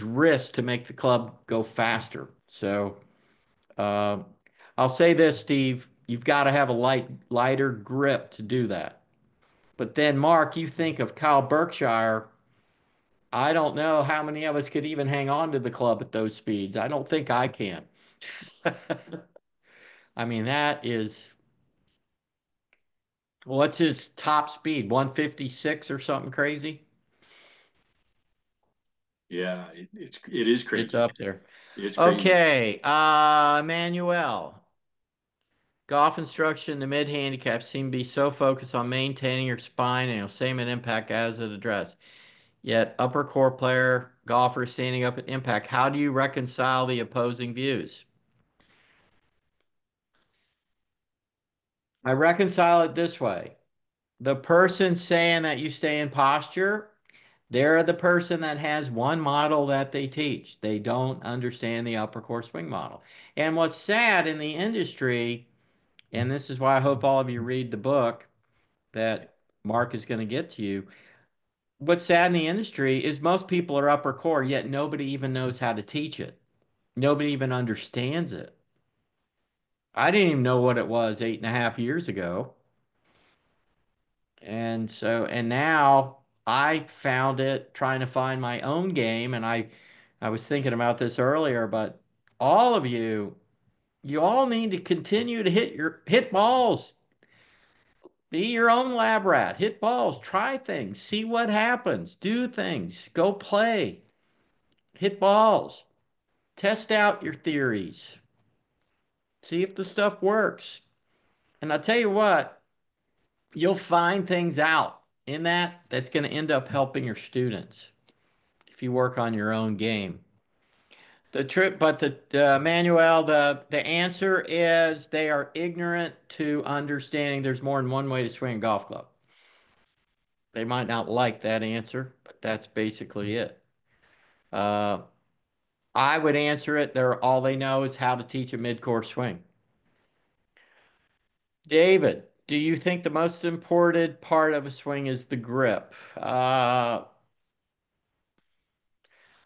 wrists to make the club go faster. So uh, I'll say this, Steve, you've got to have a lighter grip to do that. But then, Mark, you think of Kyle Berkshire. I don't know how many of us could even hang on to the club at those speeds. I don't think I can. I mean, that is, what's his top speed? 156 or something crazy? Yeah, it is It's crazy. up there. It's crazy. Okay, Manuel. Golf instruction, the mid handicap seem to be so focused on maintaining your spine and same an impact as at address. Yet upper core player golfers standing up at impact. How do you reconcile the opposing views? I reconcile it this way. The person saying that you stay in posture, they're the person that has one model that they teach. They don't understand the upper core swing model. And what's sad in the industry, and this is why I hope all of you read the book that Mark is going to get to you. What's sad in the industry is most people are upper core, yet nobody even knows how to teach it. Nobody even understands it. I didn't even know what it was 8.5 years ago. And now I found it trying to find my own game. And I was thinking about this earlier, but all of you all need to continue to hit balls. Be your own lab rat. Hit balls. Try things. See what happens. Do things. Go play. Hit balls. Test out your theories. See if the stuff works. And I'll tell you what, you'll find things out in that's going to end up helping your students if you work on your own game. But Manuel, the answer is they are ignorant to understanding there's more than one way to swing a golf club. They might not like that answer, but that's basically it. Uh, I would answer it. All they know is how to teach a mid-course swing. David, do you think the most important part of a swing is the grip?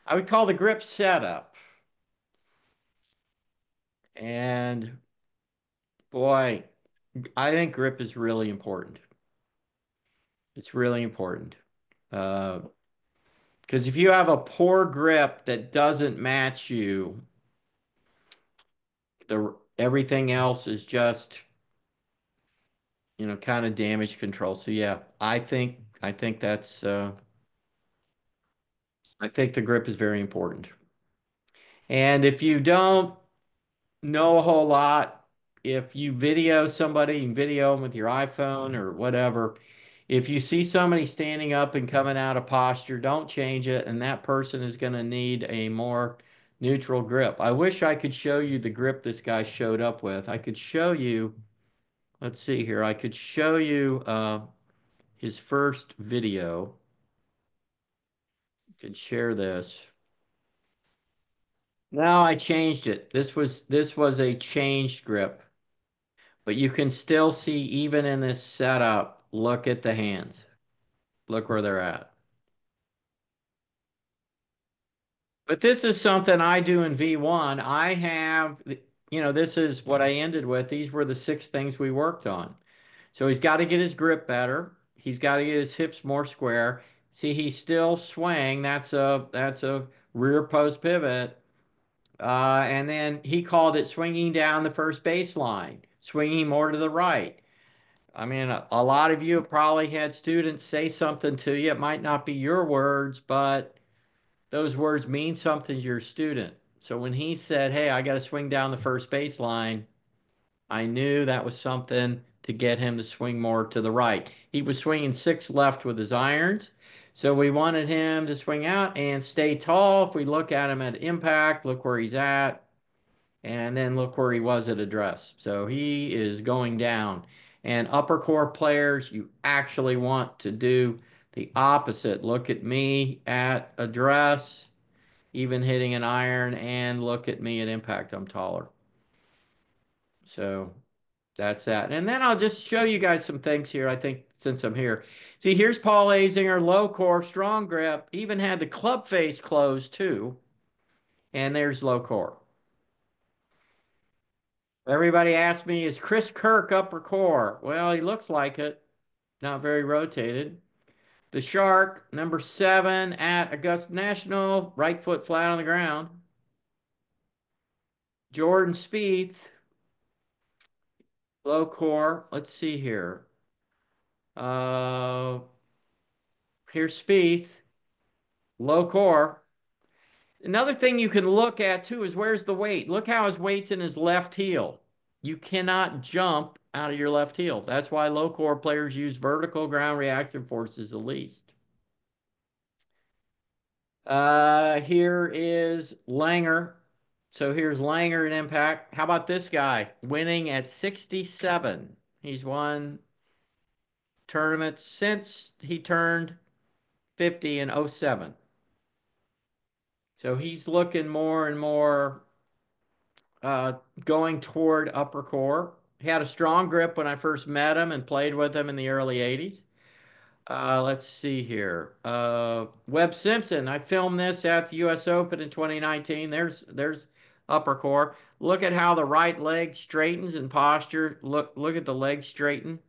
I would call the grip setup. And boy, I think grip is really important. It's really important. Uh, because if you have a poor grip that doesn't match you, the everything else is just, kind of damage control. So yeah, I think I think the grip is very important. And if you don't know a whole lot, if you video somebody, you can video them with your iPhone or whatever. If you see somebody standing up and coming out of posture, don't change it, and that person is going to need a more neutral grip. I wish I could show you the grip this guy showed up with. I could show you, let's see here, I could show you his first video. I could share this. Now I changed it. This was a changed grip. But you can still see even in this setup, look at the hands. Look where they're at. But this is something I do in V1. This is what I ended with. These were the 6 things we worked on. So he's got to get his grip better. He's got to get his hips more square. See, he's still swaying. That's a rear post pivot. And then he called it swinging down the first baseline, swinging more to the right. I mean, a lot of you have probably had students say something to you. It might not be your words, but those words mean something to your student. So when he said, "Hey, I got to swing down the first baseline," I knew that was something to get him to swing more to the right. He was swinging six left with his irons. So we wanted him to swing out and stay tall. If we look at him at impact, look where he's at. And then look where he was at address. So he is going down. And upper core players, you actually want to do the opposite. Look at me at address, even hitting an iron, and look at me at impact. I'm taller. So that's that. And then I'll just show you guys some things here, I think, since I'm here. See, here's Paul Azinger, low core, strong grip, even had the club face closed too. And there's low core. Everybody asked me, is Chris Kirk upper core? Well, he looks like it. Not very rotated. The Shark, number 7 at Augusta National, right foot flat on the ground. Jordan Spieth, low core. Let's see here. Uh, Here's Spieth, low core. Another thing you can look at too is where's the weight. Look how his weight's in his left heel. You cannot jump out of your left heel. That's why low core players use vertical ground reaction forces the least. Here is Langer. So here's Langer in impact. How about this guy winning at 67? He's won tournaments since he turned 50 in '07. So he's looking more and more uh, going toward upper core. He had a strong grip when I first met him and played with him in the early '80s. Let's see here. Webb Simpson. I filmed this at the U.S. Open in 2019. There's upper core. Look at how the right leg straightens in posture. Look at the leg straighten.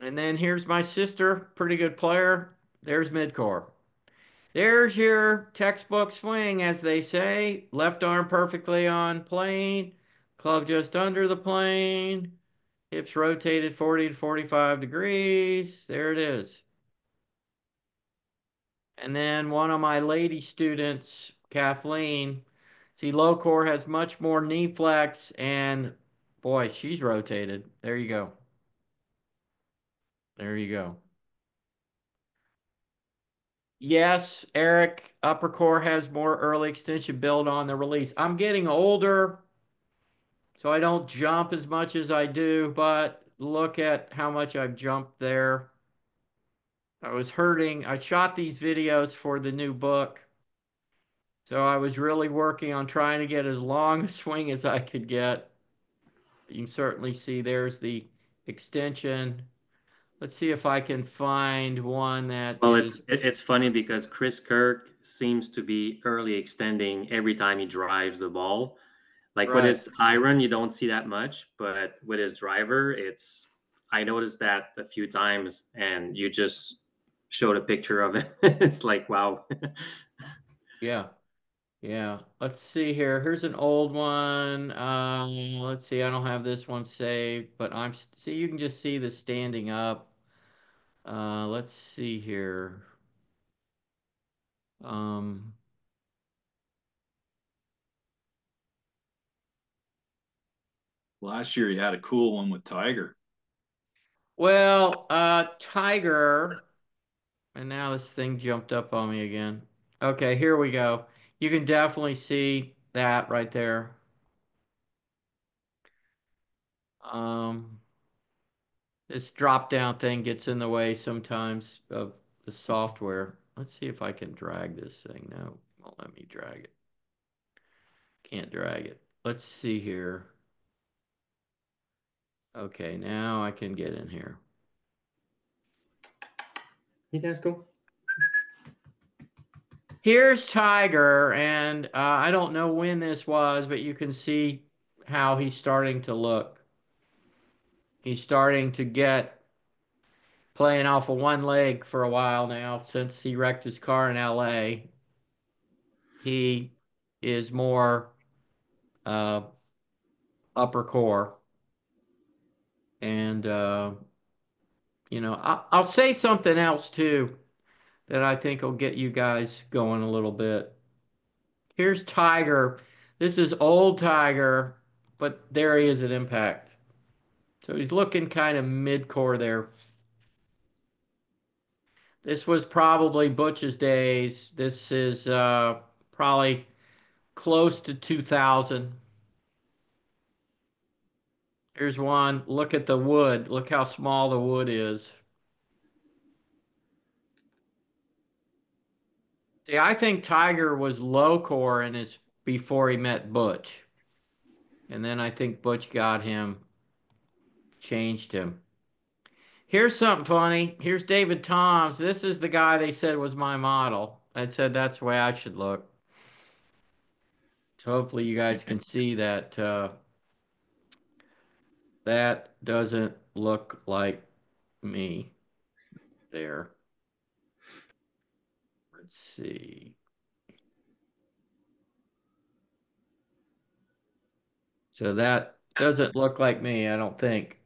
And then here's my sister, pretty good player. There's midcore. There's your textbook swing, as they say. Left arm perfectly on plane, club just under the plane, hips rotated 40 to 45 degrees. There it is. And then one of my lady students, Kathleen, see, low core has much more knee flex, and boy, she's rotated. There you go. There you go. Yes, Eric, upper core has more early extension build on the release. I'm getting older, so I don't jump as much as I do, but look at how much I've jumped there. I was hurting. I shot these videos for the new book. So I was really working on trying to get as long a swing as I could get. You can certainly see there's the extension. Let's see if I can find one that Well, is it's funny because Chris Kirk seems to be early extending every time he drives the ball. Like with right. his iron, you don't see that much, but with his driver, I noticed that a few times, and you just showed a picture of it. It's like, wow. Yeah. Yeah. Let's see here. Here's an old one. Let's see. I don't have this one saved, but see, you can just see the standing up. Let's see here. Um, Last year you had a cool one with Tiger. well, Tiger, and now this thing jumped up on me again. Okay, here we go. You can definitely see that right there. Um, this drop down thing gets in the way sometimes of the software. Let's see if I can drag this thing. No, won't let me drag it. Can't drag it. Let's see here. Okay, now I can get in here. Hey, that's cool. Here's Tiger, and I don't know when this was, but you can see how he's starting to look. He's starting to get playing off of one leg for a while now since he wrecked his car in LA. He is more uh, upper core. And, I'll say something else too that I think will get you guys going a little bit. Here's Tiger. This is old Tiger, but there he is at impact. So he's looking kind of mid-core there. This was probably Butch's days. This is probably close to 2000. Here's one. Look at the wood. Look how small the wood is. See, I think Tiger was low core in his before he met Butch. And then I think Butch got him, changed him. Here's something funny. Here's David Toms. This is the guy they said was my model. I said that's the way I should look. So hopefully you guys can see that that doesn't look like me there. Let's see. So that doesn't look like me, I don't think.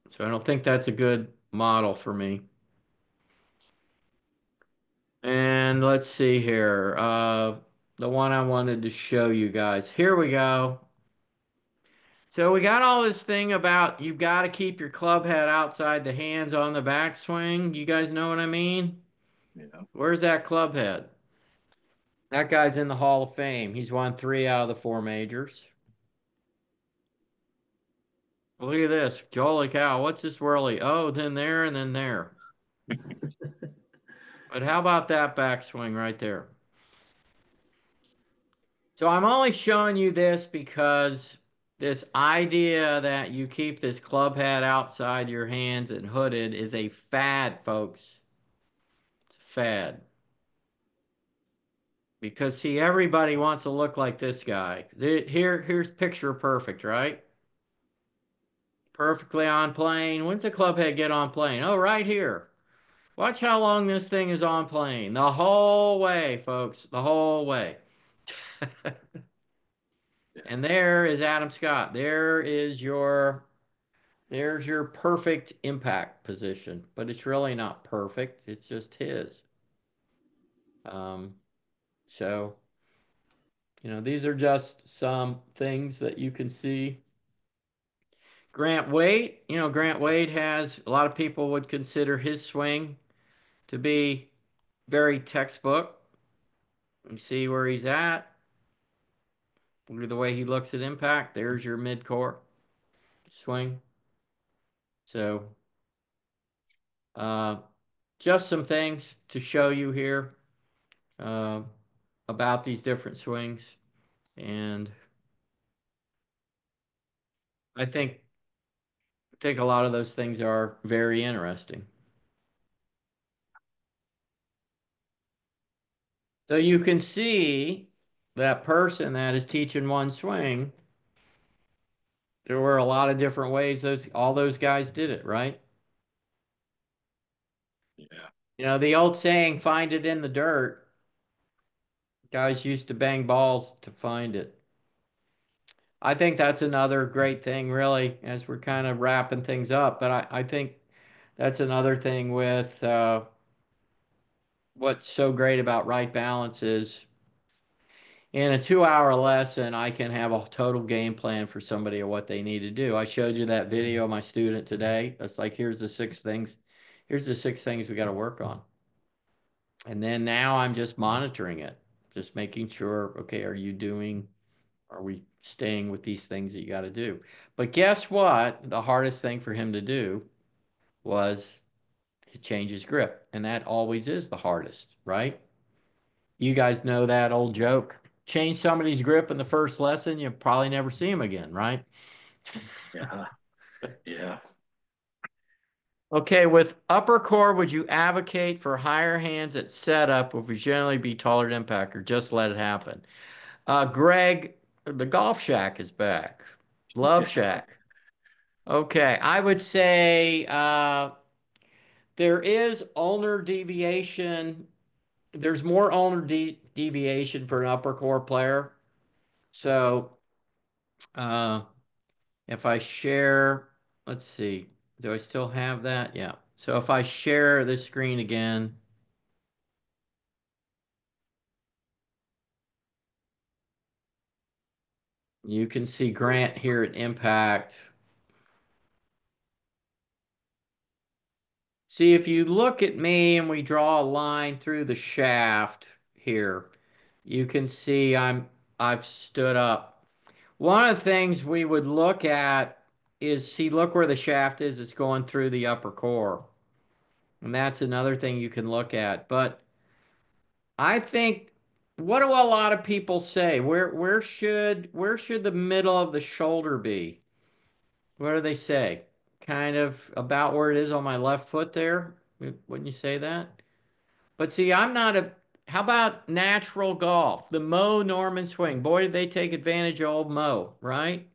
So I don't think that's a good model for me. And let's see here. The one I wanted to show you guys. Here we go. So we got all this thing about you've got to keep your club head outside the hands on the backswing. You guys know what I mean? Yeah. Where's that club head? That guy's in the Hall of Fame. He's won 3 out of the 4 majors. Look at this. Holy cow. What's this whirly? Oh, then there and then there. But how about that backswing right there? So I'm only showing you this because this idea that you keep this club head outside your hands and hooded is a fad, folks. It's a fad. Because see, everybody wants to look like this guy. Here's picture perfect, right? Perfectly on plane. When's the club head get on plane? Oh, right here. Watch how long this thing is on plane. The whole way, folks. The whole way. And there is Adam Scott. There's your perfect impact position, but it's really not perfect. It's just his. Um, so, these are just some things that you can see. Grant Wade has a lot of people would consider his swing to be very textbook. You see where he's at. Look at the way he looks at impact. There's your mid-core swing. So, uh, just some things to show you here uh, about these different swings. And I think a lot of those things are very interesting. So you can see that person that is teaching one swing, there were a lot of different ways all those guys did it, right? Yeah. The old saying, find it in the dirt. Guys used to bang balls to find it. I think that's another great thing, really, as we're kind of wrapping things up. But I think that's another thing with what's so great about right balance is in a 2-hour lesson, I can have a total game plan for somebody of what they need to do. I showed you that video of my student today. That's like, here's the 6 things. Here's the 6 things we got to work on. And then now I'm just monitoring it, just making sure, okay, are we staying with these things that you got to do? But guess what? The hardest thing for him to do was to change his grip. And that always is the hardest, right? You guys know that old joke. Change somebody's grip in the first lesson, you probably never see him again, right? Yeah. Yeah. Okay, with upper core, would you advocate for higher hands at setup, or would you generally be taller at impact, or just let it happen? Greg, the Golf Shack is back. Love Shack. Okay, I would say There is ulnar deviation. There's more ulnar deviation for an upper core player. So uh, if I share, let's see, do I still have that? Yeah. So if I share this screen again, you can see Grant here at impact. See, if you look at me and we draw a line through the shaft here, you can see I've stood up. One of the things we would look at is see, look where the shaft is. It's going through the upper core. And that's another thing you can look at. But I think what do a lot of people say? Where should the middle of the shoulder be? What do they say? Kind of about where it is on my left foot there? Wouldn't you say that? But see, I'm not a. How about natural golf? The Mo Norman swing. Boy, did they take advantage of old Mo, right?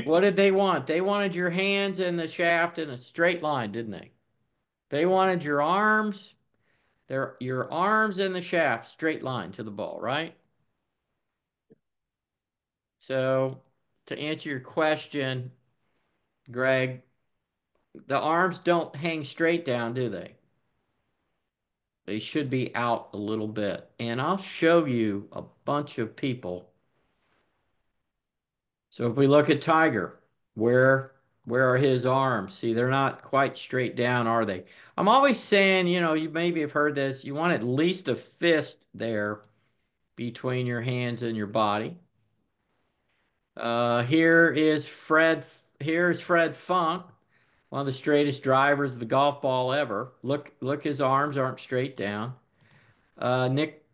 What did they want? They wanted your hands in the shaft in a straight line, didn't they? They wanted your arms in the shaft, straight line to the ball, right? So to answer your question, Greg, the arms don't hang straight down, do they? They should be out a little bit. And I'll show you a bunch of people. So if we look at Tiger, where where are his arms? See, they're not quite straight down, are they? I'm always saying, you maybe have heard this, you want at least a fist there between your hands and your body. Here's Fred Funk, one of the straightest drivers of the golf ball ever. Look, his arms aren't straight down. Nick,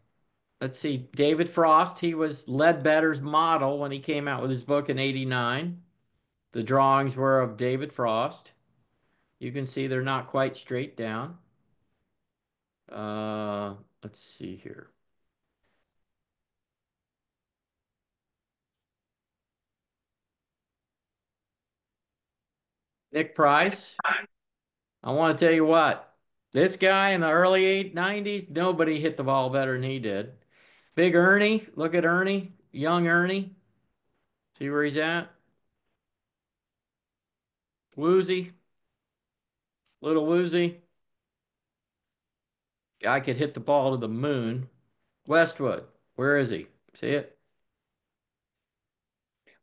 let's see, David Frost, he was Ledbetter's model when he came out with his book in '89. The drawings were of David Frost. You can see they're not quite straight down. Uh, let's see here. Nick Price, I want to tell you what, this guy in the early 90s, nobody hit the ball better than he did. Big Ernie, look at Ernie, young Ernie. See where he's at? Woozy, little Woozy. Guy could hit the ball to the moon. Westwood, where is he? See it?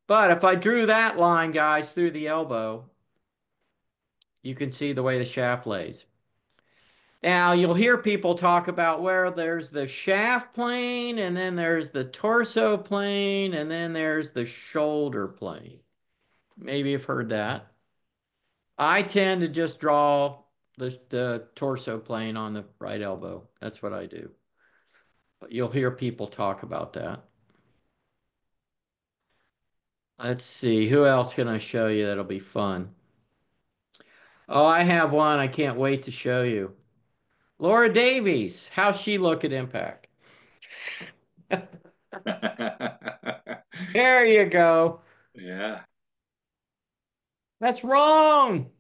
But if I drew that line, guys, through the elbow, you can see the way the shaft lays. Now, you'll hear people talk about where there's the shaft plane, and then there's the torso plane, and then there's the shoulder plane. Maybe you've heard that. I tend to just draw the torso plane on the right elbow. That's what I do. But you'll hear people talk about that. Let's see, who else can I show you that'll be fun? Oh, I have one I can't wait to show you. Laura Davies, how's she look at impact? There you go. Yeah. That's wrong.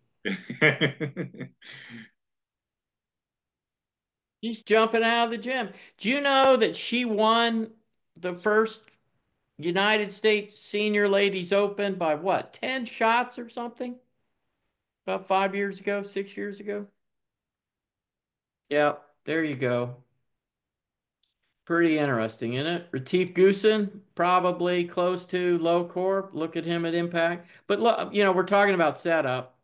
She's jumping out of the gym. Do you know that she won the first United States Senior Ladies Open by what, 10 shots or something? About 5 years ago, 6 years ago? Yep, there you go. Pretty interesting, isn't it? Retief Goosen, probably close to low core. Look at him at impact. But look, we're talking about setup.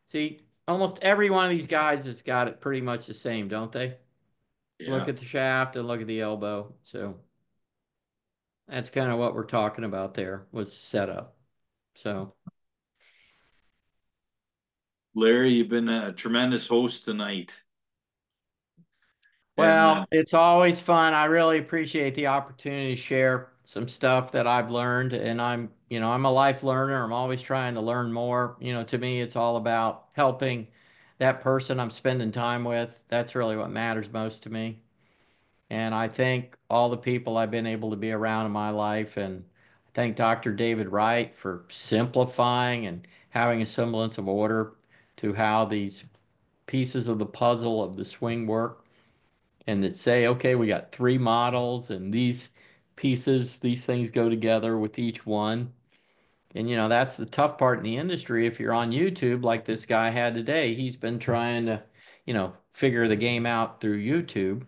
See, almost every one of these guys has got it pretty much the same, don't they? Look Yeah. at the shaft and look at the elbow. So that's kind of what we're talking about there was setup. So, Larry, you've been a tremendous host tonight. And well, it's always fun. I really appreciate the opportunity to share some stuff that I've learned. And I'm a life learner. I'm always trying to learn more. To me, it's all about helping that person I'm spending time with. That's really what matters most to me. And I thank all the people I've been able to be around in my life. And I thank Dr. David Wright for simplifying and having a semblance of order to how these pieces of the puzzle of the swing work and to say, okay, we got three models and these pieces, these things go together with each one. And that's the tough part in the industry. If you're on YouTube, like this guy had today, he's been trying to, figure the game out through YouTube.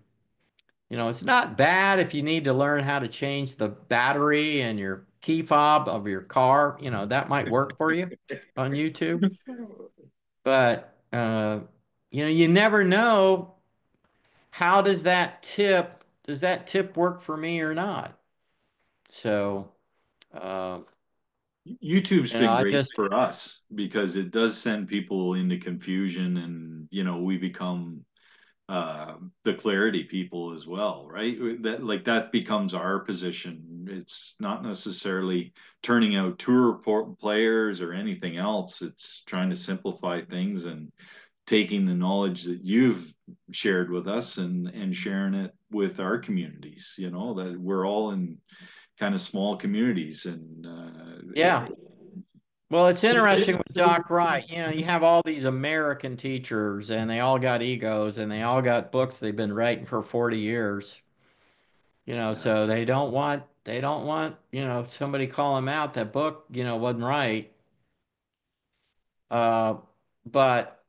It's not bad if you need to learn how to change the battery and your key fob of your car. That might work for you on YouTube. But you never know, how does that tip work for me or not? So uh, YouTube's been I great just for us because it does send people into confusion, and we become the clarity people as well, right? That becomes our position. It's not necessarily turning out players or anything else. It's trying to simplify things and taking the knowledge that you've shared with us and sharing it with our communities. That we're all in kind of small communities, and yeah. Well, it's interesting with Doc Wright. You have all these American teachers, and they all got egos, and they all got books they've been writing for 40 years. yeah, So they don't want somebody call them out that book wasn't right. Uh, but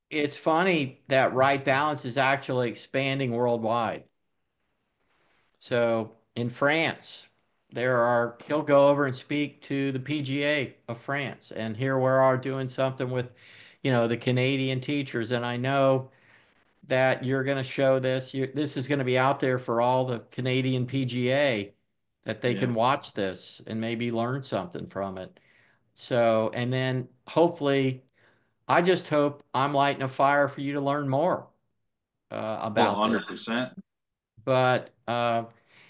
it's funny that right balance is actually expanding worldwide. So in France, he'll go over and speak to the PGA of France, and here we are doing something with, the Canadian teachers. And I know that you're going to show this. This is going to be out there for all the Canadian PGA that they yeah. can watch this and maybe learn something from it. So, and then hopefully, I just hope I'm lighting a fire for you to learn more Oh, about this. 100%. But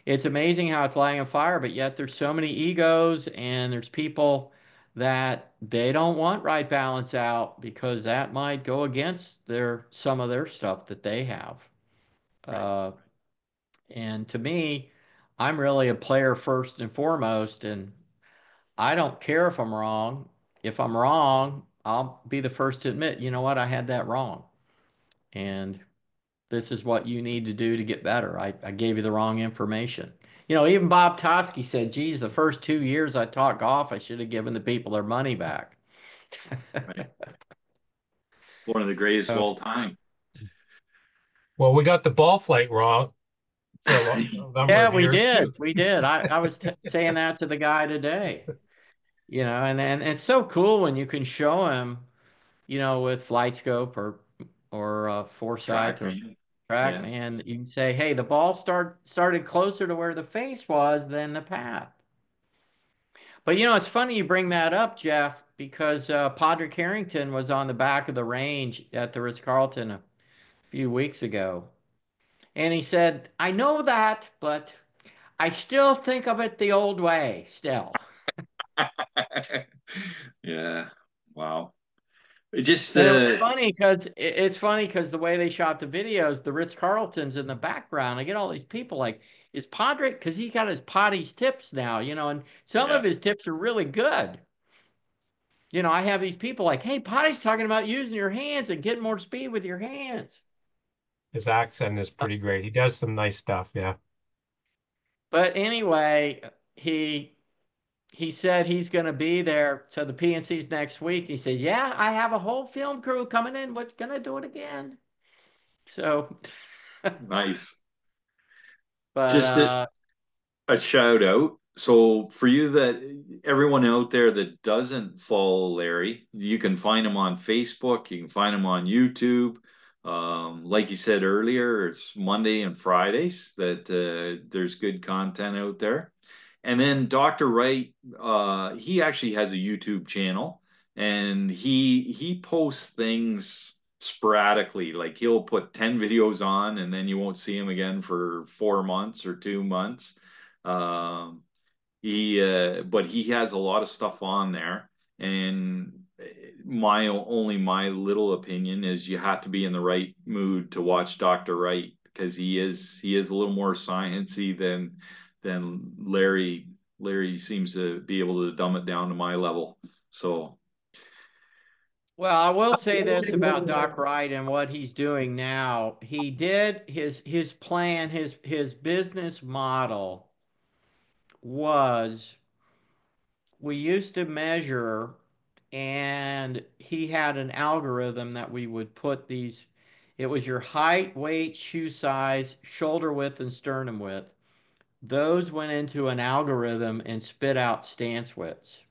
it's amazing how it's lighting a fire, but yet there's so many egos and there's people that they don't want right balance out because that might go against some of their stuff that they have. Right. Uh, and to me, I'm really a player first and foremost, and I don't care if I'm wrong. If I'm wrong, I'll be the first to admit, you know what, I had that wrong. And this is what you need to do to get better. I gave you the wrong information. Even Bob Toski said, geez, the first 2 years I taught golf, I should have given the people their money back. Right. One of the greatest of So, all time. Well, we got the ball flight wrong for a number yeah, of we years did. too. We did. I was saying that to the guy today, and it's so cool when you can show him, with flight scope or foresight Track or man. Yeah. TrackMan, you can say, hey, the ball started closer to where the face was than the path. But it's funny you bring that up, Jeff, because Podrick Harrington was on the back of the range at the Ritz-Carlton a few weeks ago. And he said, I know that, but I still think of it the old way still. Yeah. Wow. It just And it was funny because the way they shot the videos, the Ritz-Carlton's in the background. I get all these people like, is Podrick, because he got his potty's tips now, and some yeah. of his tips are really good. I have these people like, hey, Potty's talking about using your hands and getting more speed with your hands. His accent is pretty great. He does some nice stuff. Yeah. But anyway, he said he's going to be there. So the PNC's next week. He said, yeah, I have a whole film crew coming in. What's going to do it again? So, Nice. but Just a shout out. So for you, that everyone out there that doesn't follow Larry, you can find him on Facebook, you can find him on YouTube. Like you said earlier, it's Monday and Fridays that there's good content out there. And then Dr. Wright, he actually has a YouTube channel, and he posts things sporadically. Like he'll put 10 videos on, and then you won't see him again for 4 months or 2 months. Um, but he has a lot of stuff on there, and my little opinion is you have to be in the right mood to watch Dr. Wright because he is a little more sciencey than Larry. Larry seems to be able to dumb it down to my level. So Well, I will say this about Doc Wright and what he's doing now. He did his plan, his business model was we used to measure, and he had an algorithm that we would put these, it was your height, weight, shoe size, shoulder width, and sternum width. Those went into an algorithm and spit out stance widths.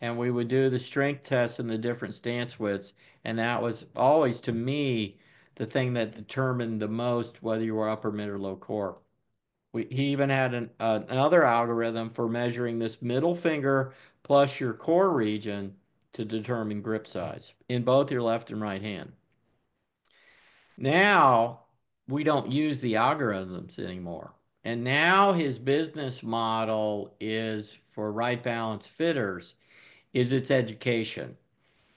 And we would do the strength tests in the different stance widths. And that was always, to me, the thing that determined the most whether you were upper, mid, or low core. He even had another algorithm for measuring this middle finger plus your core region to determine grip size in both your left and right hand. Now we don't use the algorithms anymore. And now his business model is for right balance fitters is its education.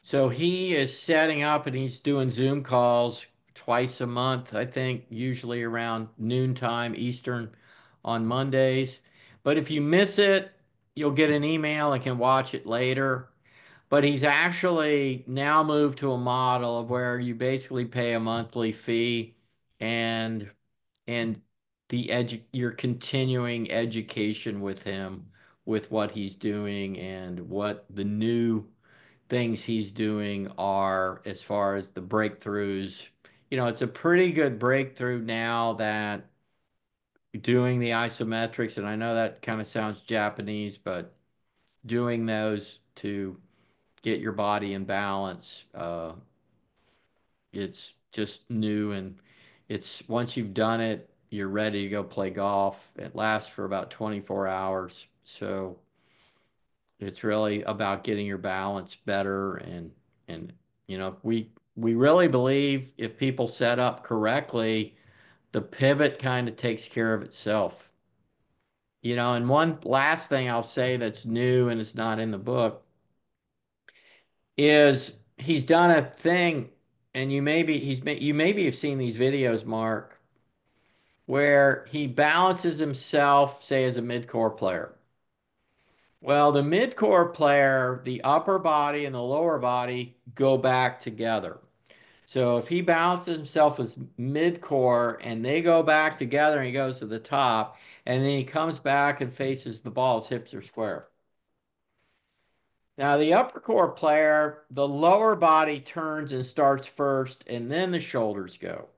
So he is setting up and he's doing Zoom calls twice a month, I think, usually around noontime Eastern on Mondays. But if you miss it, you'll get an email and can watch it later. But he's actually now moved to a model of where you basically pay a monthly fee and and you're continuing education with him with what he's doing and what the new things he's doing are as far as the breakthroughs. You know, it's a pretty good breakthrough now that doing the isometrics, and I know that kind of sounds Japanese, but doing those to get your body in balance, it's just new and it's once you've done it, you're ready to go play golf. It lasts for about 24 hours. So it's really about getting your balance better and we really believe if people set up correctly, the pivot kind of takes care of itself. And one last thing I'll say that's new and it's not in the book is he's done a thing, and you maybe have seen these videos, Mark, where he balances himself, say as a mid-core player. Well, the mid-core player, the upper body and the lower body go back together. So if he balances himself as mid-core and they go back together and he goes to the top and then he comes back and faces the ball, his hips are square. Now the upper core player, the lower body turns and starts first and then the shoulders go.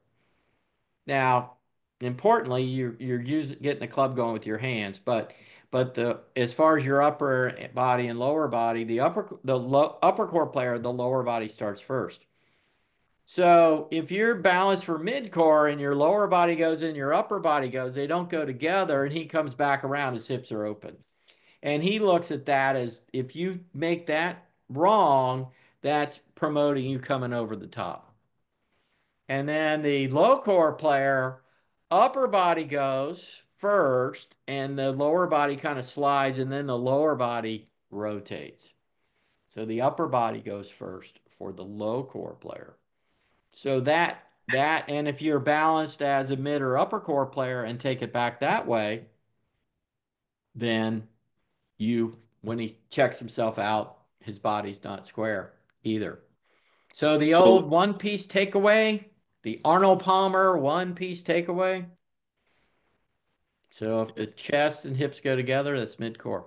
Now, importantly, you're getting the club going with your hands, but the as far as your upper body and lower body, upper core player, the lower body starts first. So if you're balanced for mid core and your lower body goes in, your upper body goes, they don't go together, and he comes back around, his hips are open. And he looks at that as if you make that wrong, that's promoting you coming over the top. And then the low core player, upper body goes first, and the lower body kind of slides, and then the lower body rotates. So the upper body goes first for the low core player. So and if you're balanced as a mid or upper core player and take it back that way, then when he checks himself out, his body's not square either. So the old So one piece takeaway, the Arnold Palmer one piece takeaway. So if the chest and hips go together, that's mid core.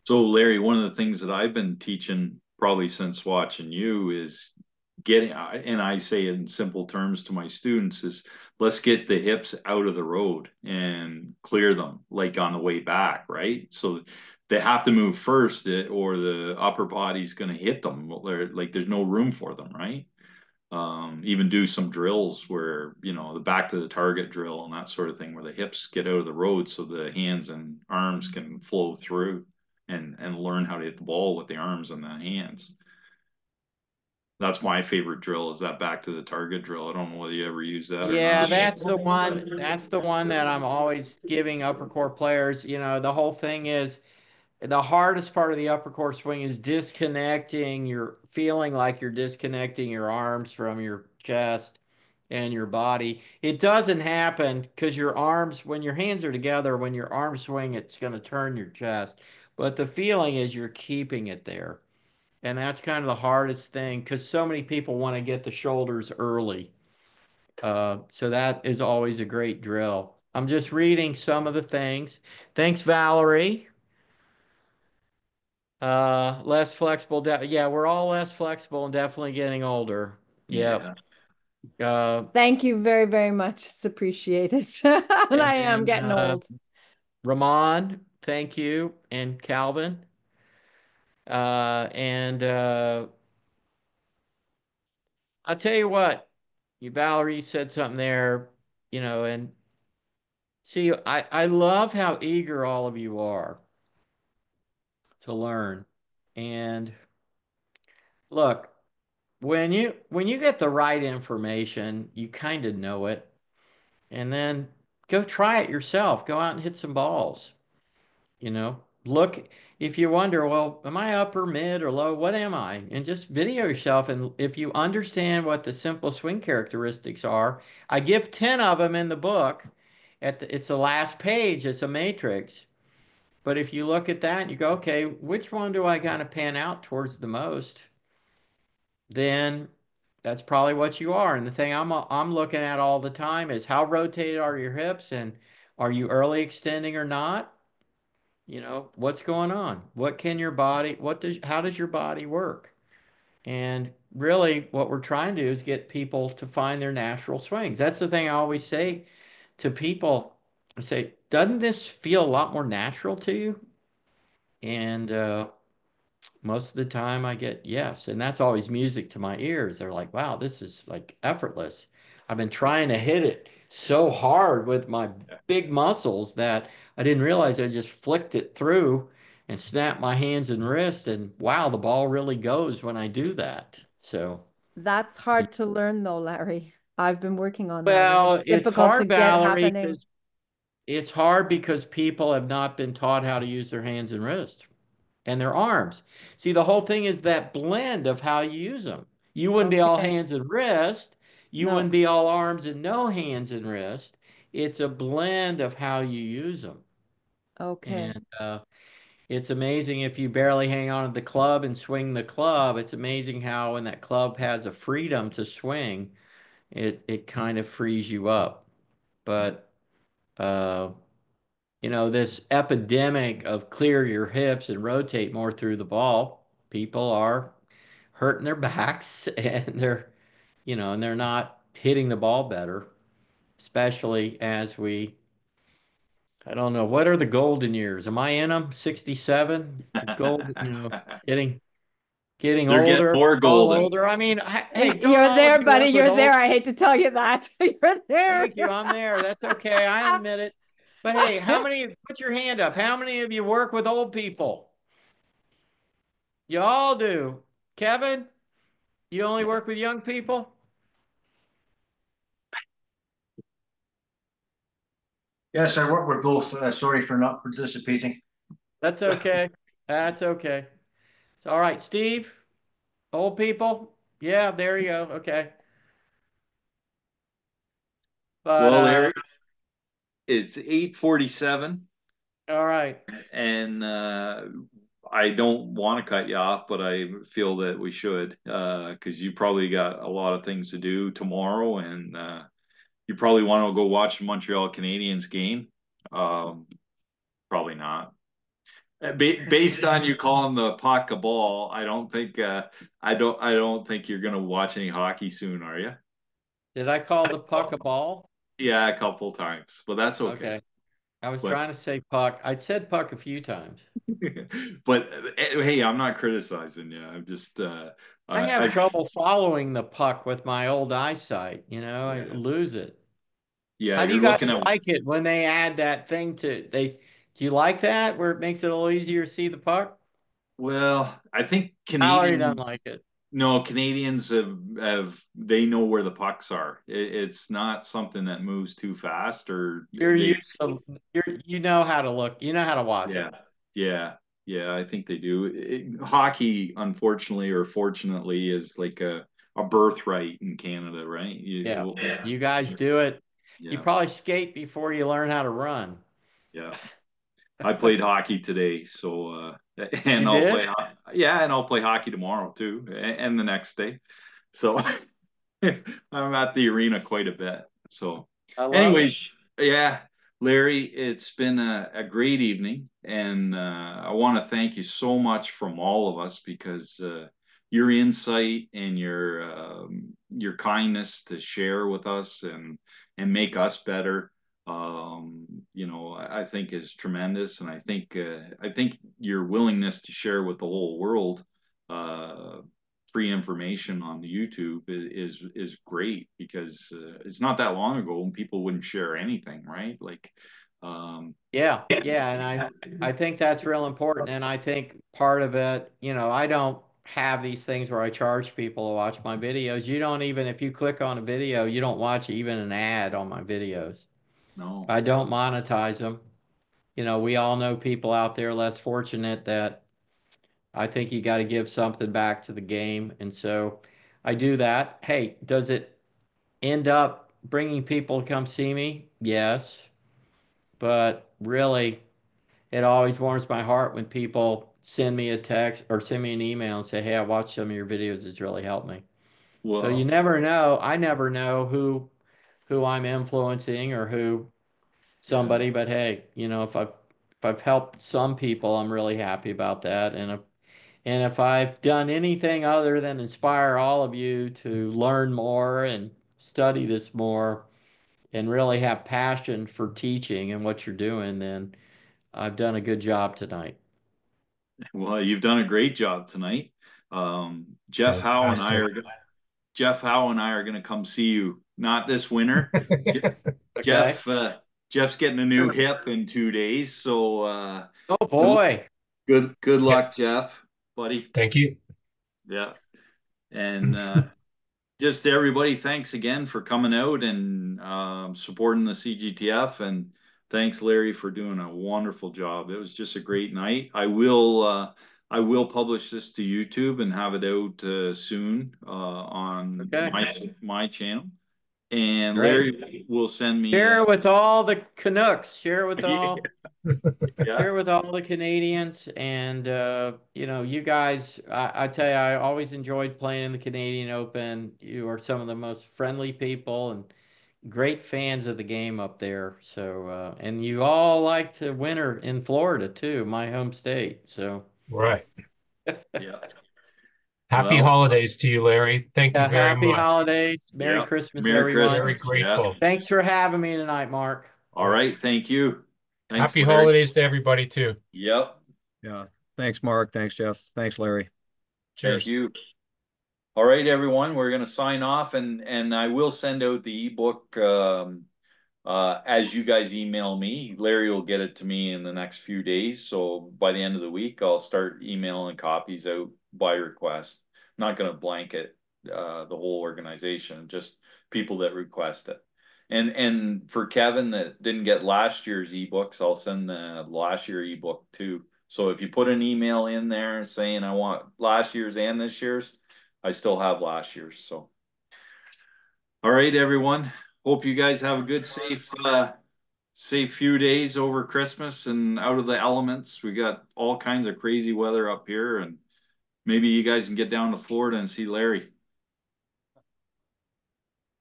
So, Larry, one of the things that I've been teaching probably since watching you is and I say it in simple terms to my students, is let's get the hips out of the road and clear them like on the way back, right? So they have to move first or the upper body's going to hit them. Like there's no room for them, right? Even do some drills where the back to the target drill and that sort of thing where the hips get out of the road so the hands and arms can flow through and learn how to hit the ball with the arms and the hands. That's my favorite drill, is that back to the target drill. I don't know whether you ever use that or Yeah, not. that's the one. That's the one that I'm always giving upper core players. The whole thing is the hardest part of the upper core swing is disconnecting. You're feeling like you're disconnecting your arms from your chest and your body. It doesn't happen because your arms, when your hands are together, when your arms swing, it's going to turn your chest. But the feeling is you're keeping it there. And that's kind of the hardest thing because so many people want to get the shoulders early. So that is always a great drill. I'm just reading some of the things. Thanks, Valerie. Less flexible. Yeah, we're all less flexible and definitely getting older. Yep. Yeah. Thank you very, very much. It's appreciated. And I am And getting old. Ramon, thank you, and Calvin. And I'll tell you what, Valerie said something there, and see, I love how eager all of you are to learn. And look, when you get the right information, you kind of know it, and then go try it yourself. Go out and hit some balls. Look, if you wonder, well, am I upper, mid, or low? What am I? And just video yourself. And if you understand what the simple swing characteristics are, I give 10 of them in the book. It's the last page, it's a matrix. But if you look at that and you go, okay, which one do I kind of pan out towards the most? Then that's probably what you are. And the thing I'm looking at all the time is how rotated are your hips and are you early extending or not? What's going on? How does your body work? And really what we're trying to do is get people to find their natural swings. That's the thing I always say to people. I say, doesn't this feel a lot more natural to you? And most of the time I get yes. And that's always music to my ears. They're like, wow, this is like effortless. I've been trying to hit it so hard with my big muscles that I didn't realize I just flicked it through and snapped my hands and wrist. And wow, the ball really goes when I do that. So, That's hard to learn though, Larry. I've been working on that and well, it's it's difficult to hard, get Valerie, happening. because it's hard because people have not been taught how to use their hands and wrists and their arms. See, the whole thing is that blend of how you use them. You wouldn't be all Okay. hands and wrist. You wouldn't No. be all arms and no hands and wrist. It's a blend of how you use them. Okay. And it's amazing if you barely hang on to the club and swing the club. It's amazing how when that club has a freedom to swing, it kind of frees you up. But uh, this epidemic of clear your hips and rotate more through the ball, people are hurting their backs and they're not hitting the ball better, especially as I don't know, what are the golden years? Am I in them? 67? The gold, getting getting They're getting older, more all golden. older. I mean, hey, don't You're all of there, you buddy. work with You're there. old? I hate to tell you that. You're there. Thank you. I'm there. That's okay. I admit it. But hey, put your hand up. How many of you work with old people? You all do. Kevin, you only work with young people? Yes, I work with both. Sorry for not participating. That's okay. That's okay. It's all right. Steve, old people? Yeah, there you go. Okay. But Well, Larry, it's 8:47, all right. and I don't want to cut you off, but I feel that we should, because you probably got a lot of things to do tomorrow, and you probably want to go watch the Montreal Canadiens game. Um, Probably not. Based on you calling the puck a ball, I don't think you're gonna watch any hockey soon, are you? Did I call the puck a ball? Yeah, a couple times, but that's okay. Okay. I was But trying to say puck. I said puck a few times. but hey, I'm not criticizing you. I'm just I have I trouble following the puck with my old eyesight. I yeah, lose it. yeah, How do you you're looking guys at like it when they add that thing do you like that where it makes it a little easier to see the puck? well, I think Valerie doesn't Canadians like it. no, Canadians have they know where the pucks are. It's not something that moves too fast or You're they used to you know how to look, you know how to watch yeah, it. yeah, yeah. I think they do. Hockey, unfortunately or fortunately, is like a birthright in Canada, right? Yeah. Yeah, You guys do it. You yeah, probably skate before you learn how to run. yeah. I played hockey today, so and You I'll did? play, yeah, and I'll play hockey tomorrow too, and the next day. So I'm at the arena quite a bit. So, I love it. anyways, yeah, Larry, it's been a great evening, and I want to thank you so much from all of us because your insight and your kindness to share with us and make us better. I think is tremendous, and I think your willingness to share with the whole world uh, free information on the YouTube is great because it's not that long ago when people wouldn't share anything, right? Like, Yeah, and I think that's real important. And I think part of it, I don't have these things where I charge people to watch my videos. You don't even, if you click on a video, you don't watch even an ad on my videos. no, I don't monetize them. We all know people out there less fortunate that I think you got to give something back to the game. And so I do that. Hey, does it end up bringing people to come see me? Yes. But really, it always warms my heart when people send me a text or send me an email and say, "Hey, I watched some of your videos. It's really helped me." So you well, never know. I never know who I'm influencing or who yeah. somebody, but hey, if I've helped some people, I'm really happy about that. And if I've done anything other than inspire all of you to learn more and study this more and really have passion for teaching and what you're doing, then I've done a good job tonight. Well, you've done a great job tonight. Jeff Howe and I Fantastic. are Jeff Howe and I are going to come see you. Not this winter. Okay. Jeff Jeff's getting a new hip in 2 days, so Oh good boy. good Yeah. luck, Jeff, buddy. Thank you. Yeah, and just everybody, thanks again for coming out and supporting the CGTF, and thanks Larry for doing a wonderful job. It was just a great night. I will publish this to YouTube and have it out soon on Okay. my channel. And Great. Larry will send me. Share it with all the Canucks. Yeah, Share it with all the Canadians. And you guys, I tell you, I always enjoyed playing in the Canadian Open. You are some of the most friendly people and great fans of the game up there. So, and you all like to winter in Florida too, my home state. So, Right. yeah. Happy Well, holidays to you, Larry. Thank you yeah, very happy much. holidays. Merry yeah. Christmas, Merry everyone. Very Christmas. Yeah. grateful. Thanks for having me tonight, Mark. All right. Thank you. Thanks, Happy Larry. holidays to everybody too. Yep. Yeah. Thanks, Mark. Thanks, Jeff. Thanks, Larry. Thank Cheers. you. All right, everyone. We're going to sign off, and I will send out the ebook as you guys email me. Larry will get it to me in the next few days. So by the end of the week, I'll start emailing copies out by request. I'm not going to blanket the whole organization, just people that request it. And for Kevin that didn't get last year's ebooks, I'll send the last year ebook too. So if you put an email in there saying I want last year's and this year's, I still have last year's. So, all right, everyone. Hope you guys have a good, safe few days over Christmas and out of the elements. We got all kinds of crazy weather up here, and maybe you guys can get down to Florida and see Larry.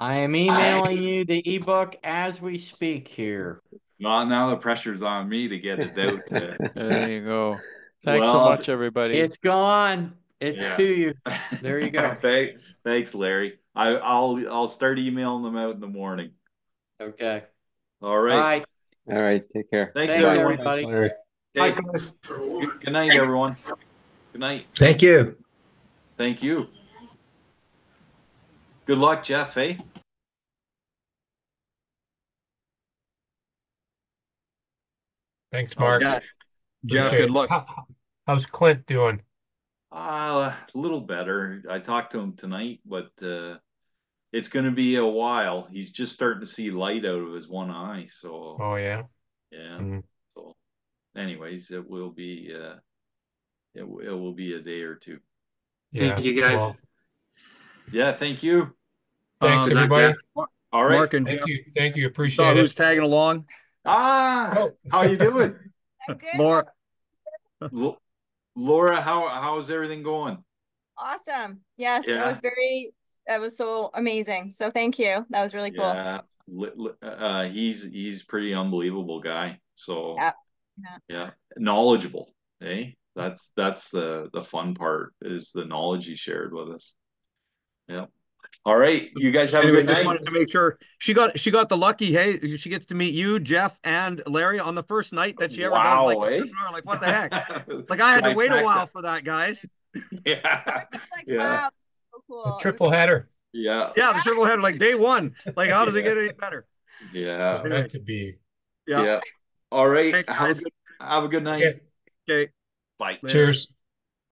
I am emailing you the ebook as we speak here. Well, now the pressure's on me to get it out. There you go. Thanks so Well, much, everybody. It's gone. It's yeah. to you. There you go. Thanks, Larry. I'll start emailing them out in the morning. Okay. All All right. right. All right. Take care. Thanks, Thanks, everyone. Thanks, everybody. Larry. Okay. Good night, everyone. Good night. Thank you. Thank you. Good luck, Jeff. Hey. Thanks, Mark. Yeah. Jeff, Appreciate good it. luck. How's Clint doing? A little better. I talked to him tonight, but it's going to be a while. He's just starting to see light out of his one eye. So, Oh yeah. yeah. Mm. So, anyways, it will be it will be a day or two. Yeah. Thank you guys. Well, Yeah. Thank you. thanks, Good luck, everybody. Jeff. All right. Mark and Thank Jeff, you. Thank you. saw Appreciate who's it. tagging along? Ah, Oh. how you doing? Laura. Laura, how's everything going? Awesome. Yes, Yeah. that was so amazing. So thank you. That was really cool. Yeah. He's pretty unbelievable guy. So Yeah. yeah, knowledgeable. Eh? That's the fun part is the knowledge he shared with us. Yeah. All right. You guys have a Anyway, good just night. wanted to make sure she got the lucky. Hey, she gets to meet you, Jeff, and Larry on the first night that she ever does like Wow, a eh? seminar. Like, what the heck? Like, I had to wait a while for that, guys. Yeah. Like, Yeah. wow, this is so A cool. It was triple header. Yeah. Yeah, the triple header, like day one. Like, how does it get any better? Yeah. It's meant to be. Yeah. Yeah. All right. Thanks, guys. Have a good night. Okay. Okay. Bye. Later. Cheers.